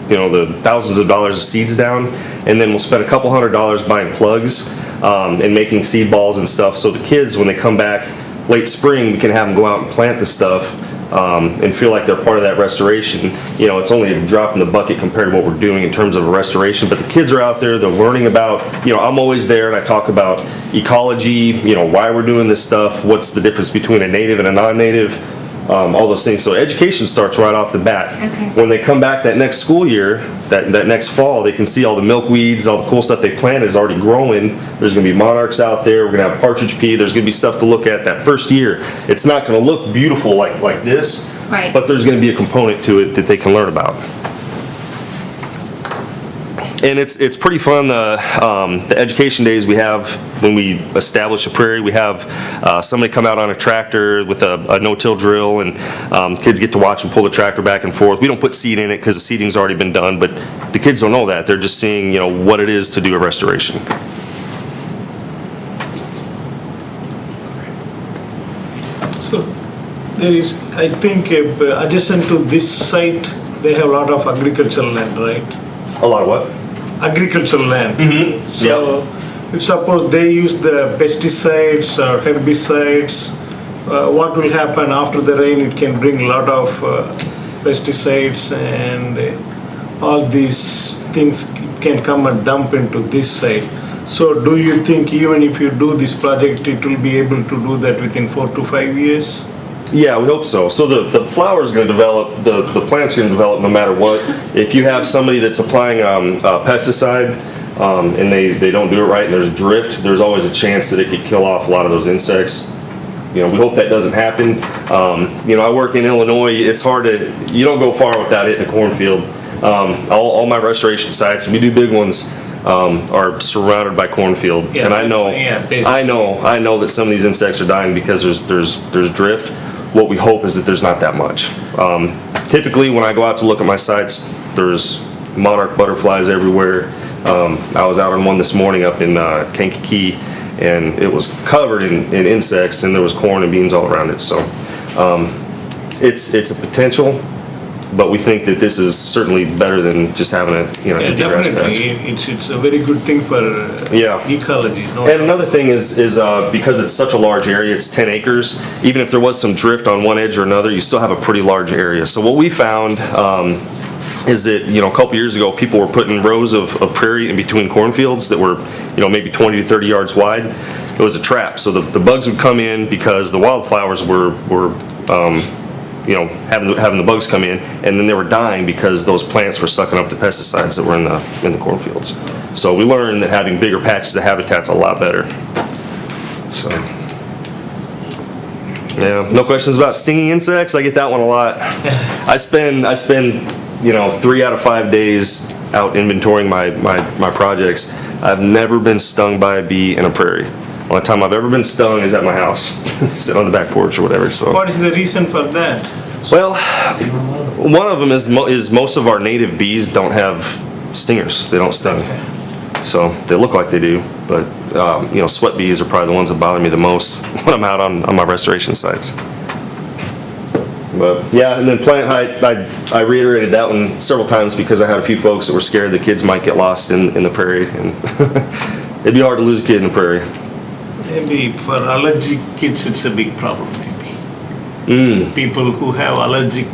[SPEAKER 13] the thousands of dollars of seeds down, and then we'll spend a couple $100s buying plugs and making seed balls and stuff, so the kids, when they come back late spring, we can have them go out and plant the stuff and feel like they're part of that restoration. It's only a drop in the bucket compared to what we're doing in terms of a restoration, but the kids are out there, they're learning about, I'm always there and I talk about ecology, why we're doing this stuff, what's the difference between a native and a non-native, all those things. So education starts right off the bat.
[SPEAKER 4] Okay.
[SPEAKER 13] When they come back that next school year, that next fall, they can see all the milkweeds, all the cool stuff they planted is already growing. There's going to be monarchs out there. We're going to have partridge pea. There's going to be stuff to look at that first year. It's not going to look beautiful like this,
[SPEAKER 4] Right.
[SPEAKER 13] but there's going to be a component to it that they can learn about. And it's pretty fun. The education days we have when we establish a prairie, we have somebody come out on a tractor with a no-till drill, and kids get to watch and pull the tractor back and forth. We don't put seed in it because the seeding's already been done, but the kids don't know that. They're just seeing what it is to do a restoration.
[SPEAKER 8] So there is, I think, adjacent to this site, they have a lot of agricultural land, right?
[SPEAKER 13] A lot of what?
[SPEAKER 8] Agricultural land.
[SPEAKER 13] Mm-hmm.
[SPEAKER 8] So if suppose they use the pesticides or herbicides, what will happen after the rain? It can bring a lot of pesticides, and all these things can come and dump into this site. So do you think even if you do this project, it will be able to do that within 4 to 5 years?
[SPEAKER 13] Yeah, we hope so. So the flower is going to develop, the plant's going to develop no matter what. If you have somebody that's applying a pesticide and they don't do it right and there's drift, there's always a chance that it could kill off a lot of those insects. We hope that doesn't happen. I work in Illinois. It's hard you don't go far without hitting a cornfield. All my restoration sites, and we do big ones, are surrounded by cornfield.
[SPEAKER 8] Yeah,
[SPEAKER 13] and I know that some of these insects are dying because there's drift. What we hope is that there's not that much. Typically, when I go out to look at my sites, there's monarch butterflies everywhere. I was out on one this morning up in Kankakee, and it was covered in insects, and there was corn and beans all around it. So it's a potential, but we think that this is certainly better than just having a empty grass patch.
[SPEAKER 8] Definitely, it's a very good thing for ecology.
[SPEAKER 13] And another thing is because it's such a large area, it's 10 acres, even if there was some drift on one edge or another, you still have a pretty large area. So what we found is that, a couple years ago, people were putting rows of prairie in between cornfields that were, maybe 20 to 30 yards wide. It was a trap. So the bugs would come in because the wildflowers were having the bugs come in, and then they were dying because those plants were sucking up the pesticides that were in the cornfields. So we learned that having bigger patches of habitat's a lot better. So, yeah, no questions about stinging insects. I get that one a lot. I spend 3 out of 5 days out inventorying my projects. I've never been stung by a bee in a prairie. The only time I've ever been stung is at my house, sitting on the back porch or whatever. So.
[SPEAKER 8] What is the reason for that?
[SPEAKER 13] Well, one of them is most of our native bees don't have stingers. They don't sting. So they look like they do, but sweat bees are probably the ones that bother me the most when I'm out on my restoration sites. But yeah, and then plant height, I reiterated that one several times because I had a few folks that were scared the kids might get lost in the prairie, and it'd be hard to lose a kid in the prairie.
[SPEAKER 8] Maybe for allergic kids, it's a big problem. Maybe people who have allergic.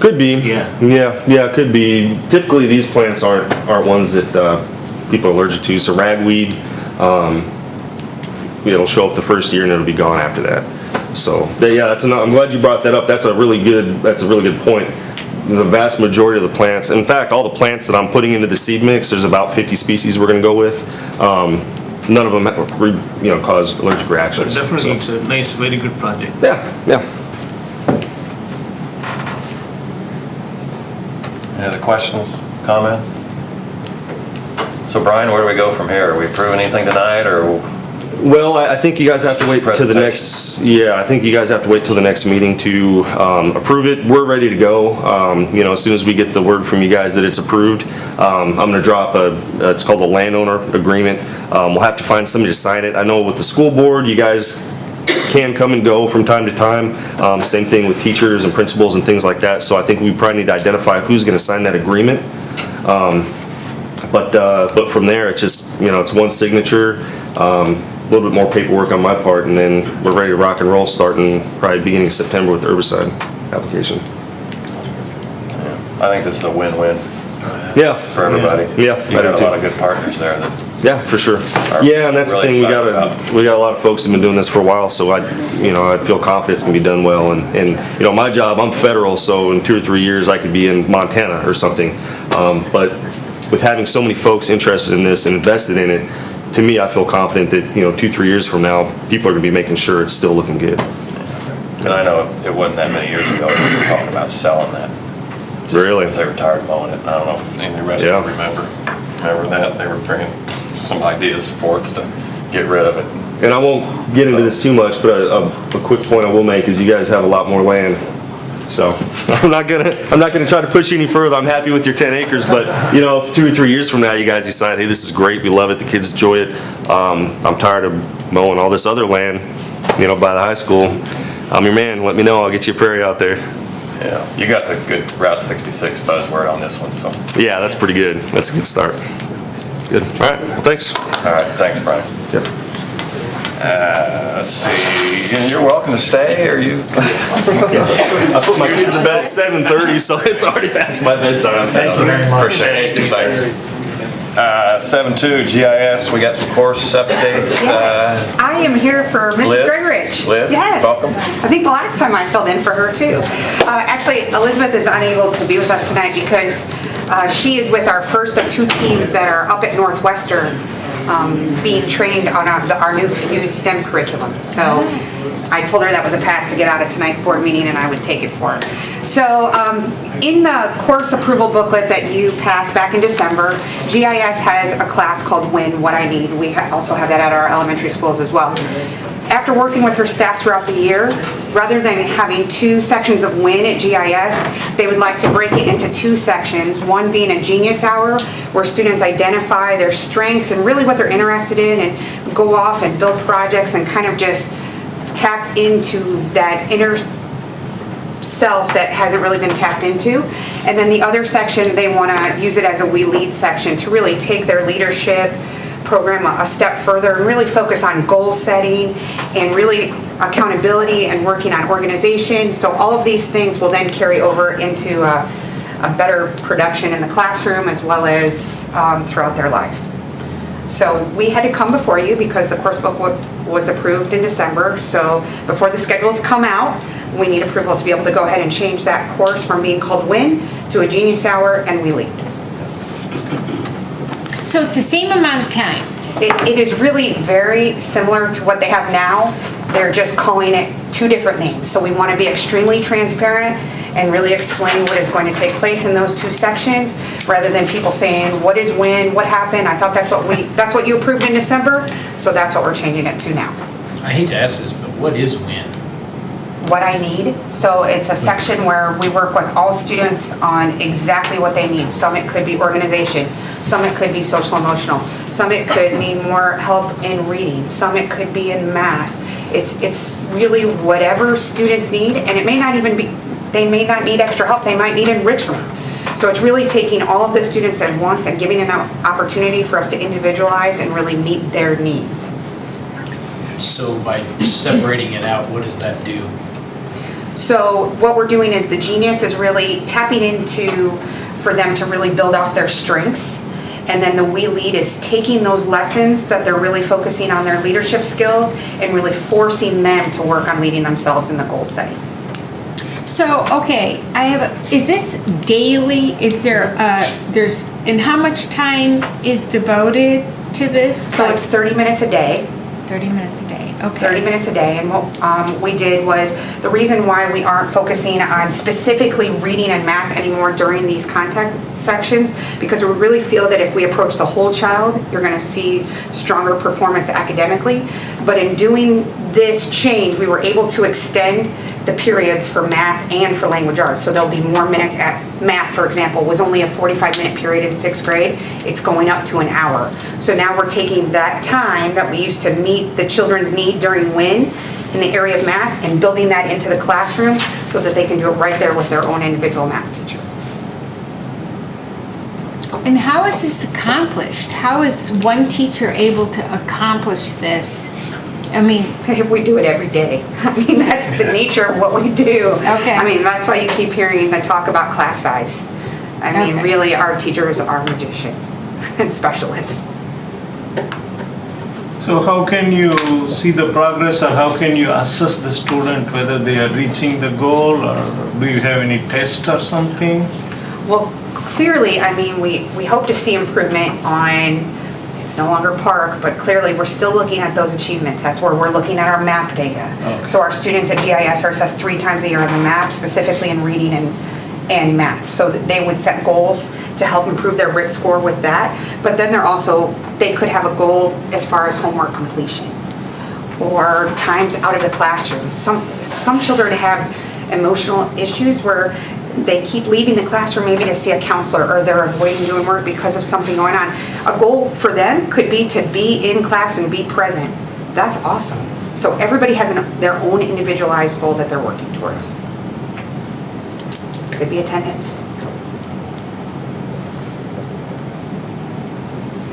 [SPEAKER 13] Could be. Yeah, could be. Typically, these plants aren't ones that people are allergic to. So ragweed, it'll show up the first year and it'll be gone after that. So yeah, I'm glad you brought that up. That's a really good point. The vast majority of the plants, in fact, all the plants that I'm putting into the seed mix, there's about 50 species we're going to go with. None of them, cause allergic reactions.
[SPEAKER 8] Definitely, it's a nice, very good project.
[SPEAKER 13] Yeah.
[SPEAKER 1] Any other questions, comments? So Brian, where do we go from here? Are we approving anything tonight, or?
[SPEAKER 13] Well, I think you guys have to wait to the next. Yeah, I think you guys have to wait till the next meeting to approve it. We're ready to go. As soon as we get the word from you guys that it's approved, I'm going to drop it's called a landowner agreement. We'll have to find somebody to sign it. I know with the school board, you guys can come and go from time to time. Same thing with teachers and principals and things like that. So I think we probably need to identify who's going to sign that agreement. But from there, it's just it's one signature. A little bit more paperwork on my part, and then we're ready to rock and roll starting probably beginning of September with the herbicide application.
[SPEAKER 1] I think this is a win-win.
[SPEAKER 13] Yeah.
[SPEAKER 1] For everybody.
[SPEAKER 13] Yeah.
[SPEAKER 1] You got a lot of good partners there.
[SPEAKER 13] Yeah, for sure. Yeah, and that's
[SPEAKER 1] really
[SPEAKER 13] the thing. We got a lot of folks that have been doing this for a while, so I feel confident it's gonna be done well. And my job, I'm federal, so in 2 or 3 years I could be in Montana or something. But with having so many folks interested in this and invested in it, to me, I feel confident that 2-3 years from now, people are gonna be making sure it's still looking good.
[SPEAKER 1] And I know it wasn't that many years ago we were talking about selling that.
[SPEAKER 13] Really?
[SPEAKER 1] Because they were tired of mowing it. I don't know if any of the rest of you remember that. They were bringing some ideas forth to get rid of it.
[SPEAKER 13] And I won't get into this too much, but a quick point I will make is you guys have a lot more land. So I'm not gonna try to push you any further. I'm happy with your 10 acres, but if 2 or 3 years from now you guys decide, hey, this is great, we love it, the kids enjoy it. I'm tired of mowing all this other land, by the high school. I'm your man. Let me know. I'll get you a prairie out there.
[SPEAKER 1] Yeah, you got the good Route 66 buzzword on this one, so.
[SPEAKER 13] Yeah, that's pretty good. That's a good start. Good. All right. Well, thanks.
[SPEAKER 1] All right. Thanks, Brian.
[SPEAKER 13] Yep.
[SPEAKER 1] Let's see. And you're welcome to stay, or you?
[SPEAKER 13] I put my kids in bed at 7:30, so it's already past my bedtime.
[SPEAKER 2] Thank you very much.
[SPEAKER 1] Appreciate it. Thanks. 7-2 GIS. We got some course updates.
[SPEAKER 14] Yes. I am here for Mrs.
[SPEAKER 1] Liz?
[SPEAKER 14] Gregorich.
[SPEAKER 1] Liz,
[SPEAKER 14] yes.
[SPEAKER 1] welcome.
[SPEAKER 14] I think the last time I filled in for her too. Actually, Elizabeth is unable to be with us tonight because she is with our first of 2 teams that are up at Northwestern being trained on our new Fuse STEM curriculum. So I told her that was a pass to get out of tonight's board meeting and I would take it for her. So in the course approval booklet that you passed back in December, GIS has a class called Win What I Need. We also have that at our elementary schools as well. After working with her staff throughout the year, rather than having 2 sections of WIN at GIS, they would like to break it into 2 sections, one being a Genius Hour, where students identify their strengths and really what they're interested in and go off and build projects and kind of just tap into that inner self that hasn't really been tapped into. And then the other section, they want to use it as a We Lead section to really take their leadership program a step further and really focus on goal setting and really accountability and working on organization. So all of these things will then carry over into a better production in the classroom as well as throughout their life. So we had to come before you because the course book was approved in December. So before the schedules come out, we need approval to be able to go ahead and change that course from being called WIN to a Genius Hour and We Lead.
[SPEAKER 4] So it's the same amount of time?
[SPEAKER 14] It is really very similar to what they have now. They're just calling it 2 different names. So we want to be extremely transparent and really explain what is going to take place in those 2 sections, rather than people saying, what is WIN, what happened? I thought that's what you approved in December, so that's what we're changing it to now.
[SPEAKER 3] I hate to ask this, but what is WIN?
[SPEAKER 14] What I need. So it's a section where we work with all students on exactly what they need. Some it could be organization, some it could be social emotional, some it could need more help in reading, some it could be in math. It's really whatever students need, and it may not even be, they may not need extra help, they might need enrichment. So it's really taking all of the students at once and giving them an opportunity for us to individualize and really meet their needs.
[SPEAKER 3] So by separating it out, what does that do?
[SPEAKER 14] So what we're doing is the Genius is really tapping into for them to really build off their strengths. And then the We Lead is taking those lessons that they're really focusing on their leadership skills and really forcing them to work on leading themselves in the goal setting.
[SPEAKER 4] So, okay, is this daily? Is there, and how much time is devoted to this?
[SPEAKER 14] So it's 30 minutes a day.
[SPEAKER 4] 30 minutes a day, okay.
[SPEAKER 14] 30 minutes a day, and what we did was, the reason why we aren't focusing on specifically reading and math anymore during these contact sections, because we really feel that if we approach the whole child, you're going to see stronger performance academically. But in doing this change, we were able to extend the periods for math and for language arts. So there'll be more minutes at math, for example, was only a 45-minute period in 6th grade. It's going up to an hour. So now we're taking that time that we used to meet the children's need during WIN in the area of math and building that into the classroom so that they can do it right there with their own individual math teacher.
[SPEAKER 4] And how is this accomplished? How is one teacher able to accomplish this? I mean,
[SPEAKER 14] we do it every day. I mean, that's the nature of what we do.
[SPEAKER 4] Okay.
[SPEAKER 14] I mean, that's why you keep hearing the talk about class size. I mean,
[SPEAKER 4] Okay.
[SPEAKER 14] really, our teachers are magicians and specialists.
[SPEAKER 8] So how can you see the progress, or how can you assess the student whether they are reaching the goal, or do you have any test or something?
[SPEAKER 14] Well, clearly, I mean, we hope to see improvement on, it's no longer PARC, but clearly we're still looking at those achievement tests where we're looking at our MAP data.
[SPEAKER 3] Okay.
[SPEAKER 14] So our students at GIS are assessed 3 times a year on the MAP, specifically in reading and math. So that they would set goals to help improve their RIT score with that. But then they could have a goal as far as homework completion or times out of the classroom. Some children have emotional issues where they keep leaving the classroom maybe to see a counselor, or they're avoiding doing work because of something going on. A goal for them could be to be in class and be present. That's awesome. So everybody has their own individualized goal that they're working towards. Could be attendance.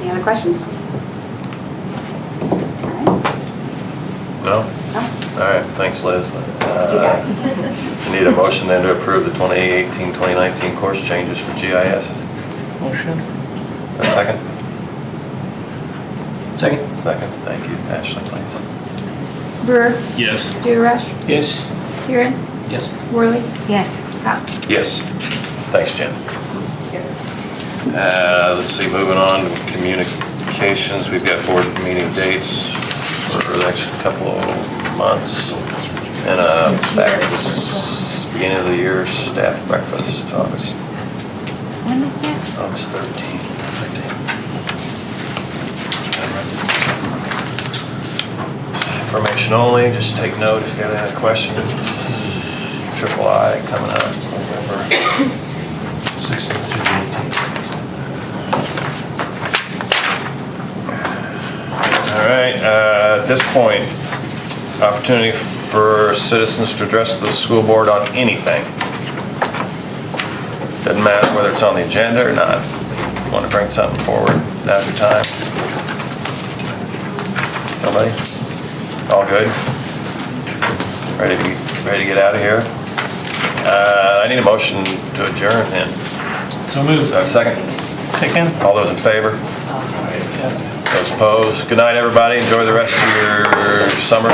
[SPEAKER 14] Any other questions?
[SPEAKER 1] No? All right, thanks, Liz. I need a motion then to approve the 2018-2019 course changes for GIS.
[SPEAKER 8] Motion.
[SPEAKER 1] A second?
[SPEAKER 3] Second.
[SPEAKER 1] Second, thank you. Ashley, please.
[SPEAKER 11] Brewer,
[SPEAKER 9] Yes.
[SPEAKER 11] Dewar-Rush,
[SPEAKER 8] Yes.
[SPEAKER 11] Kieran,
[SPEAKER 3] Yes.
[SPEAKER 11] Worley,
[SPEAKER 4] yes.
[SPEAKER 11] Powell.
[SPEAKER 1] Yes. Thanks, Jen. Let's see, moving on to communications. We've got board meeting dates for the next couple of months. And back to the beginning of the year, staff breakfast, August
[SPEAKER 4] When is that?
[SPEAKER 1] 13th. information only, just take note if you have any questions. Triple I coming up November.
[SPEAKER 2] 16th through the 18th.
[SPEAKER 1] All right, at this point, opportunity for citizens to address the school board on anything. Doesn't matter whether it's on the agenda or not. Want to bring something forward, now's your time. Nobody? All good? Ready to get out of here? I need a motion to adjourn then.
[SPEAKER 3] So moved.
[SPEAKER 1] Do I have a second?
[SPEAKER 3] Second.
[SPEAKER 1] All those in favor? Those opposed? Good night, everybody. Enjoy the rest of your summer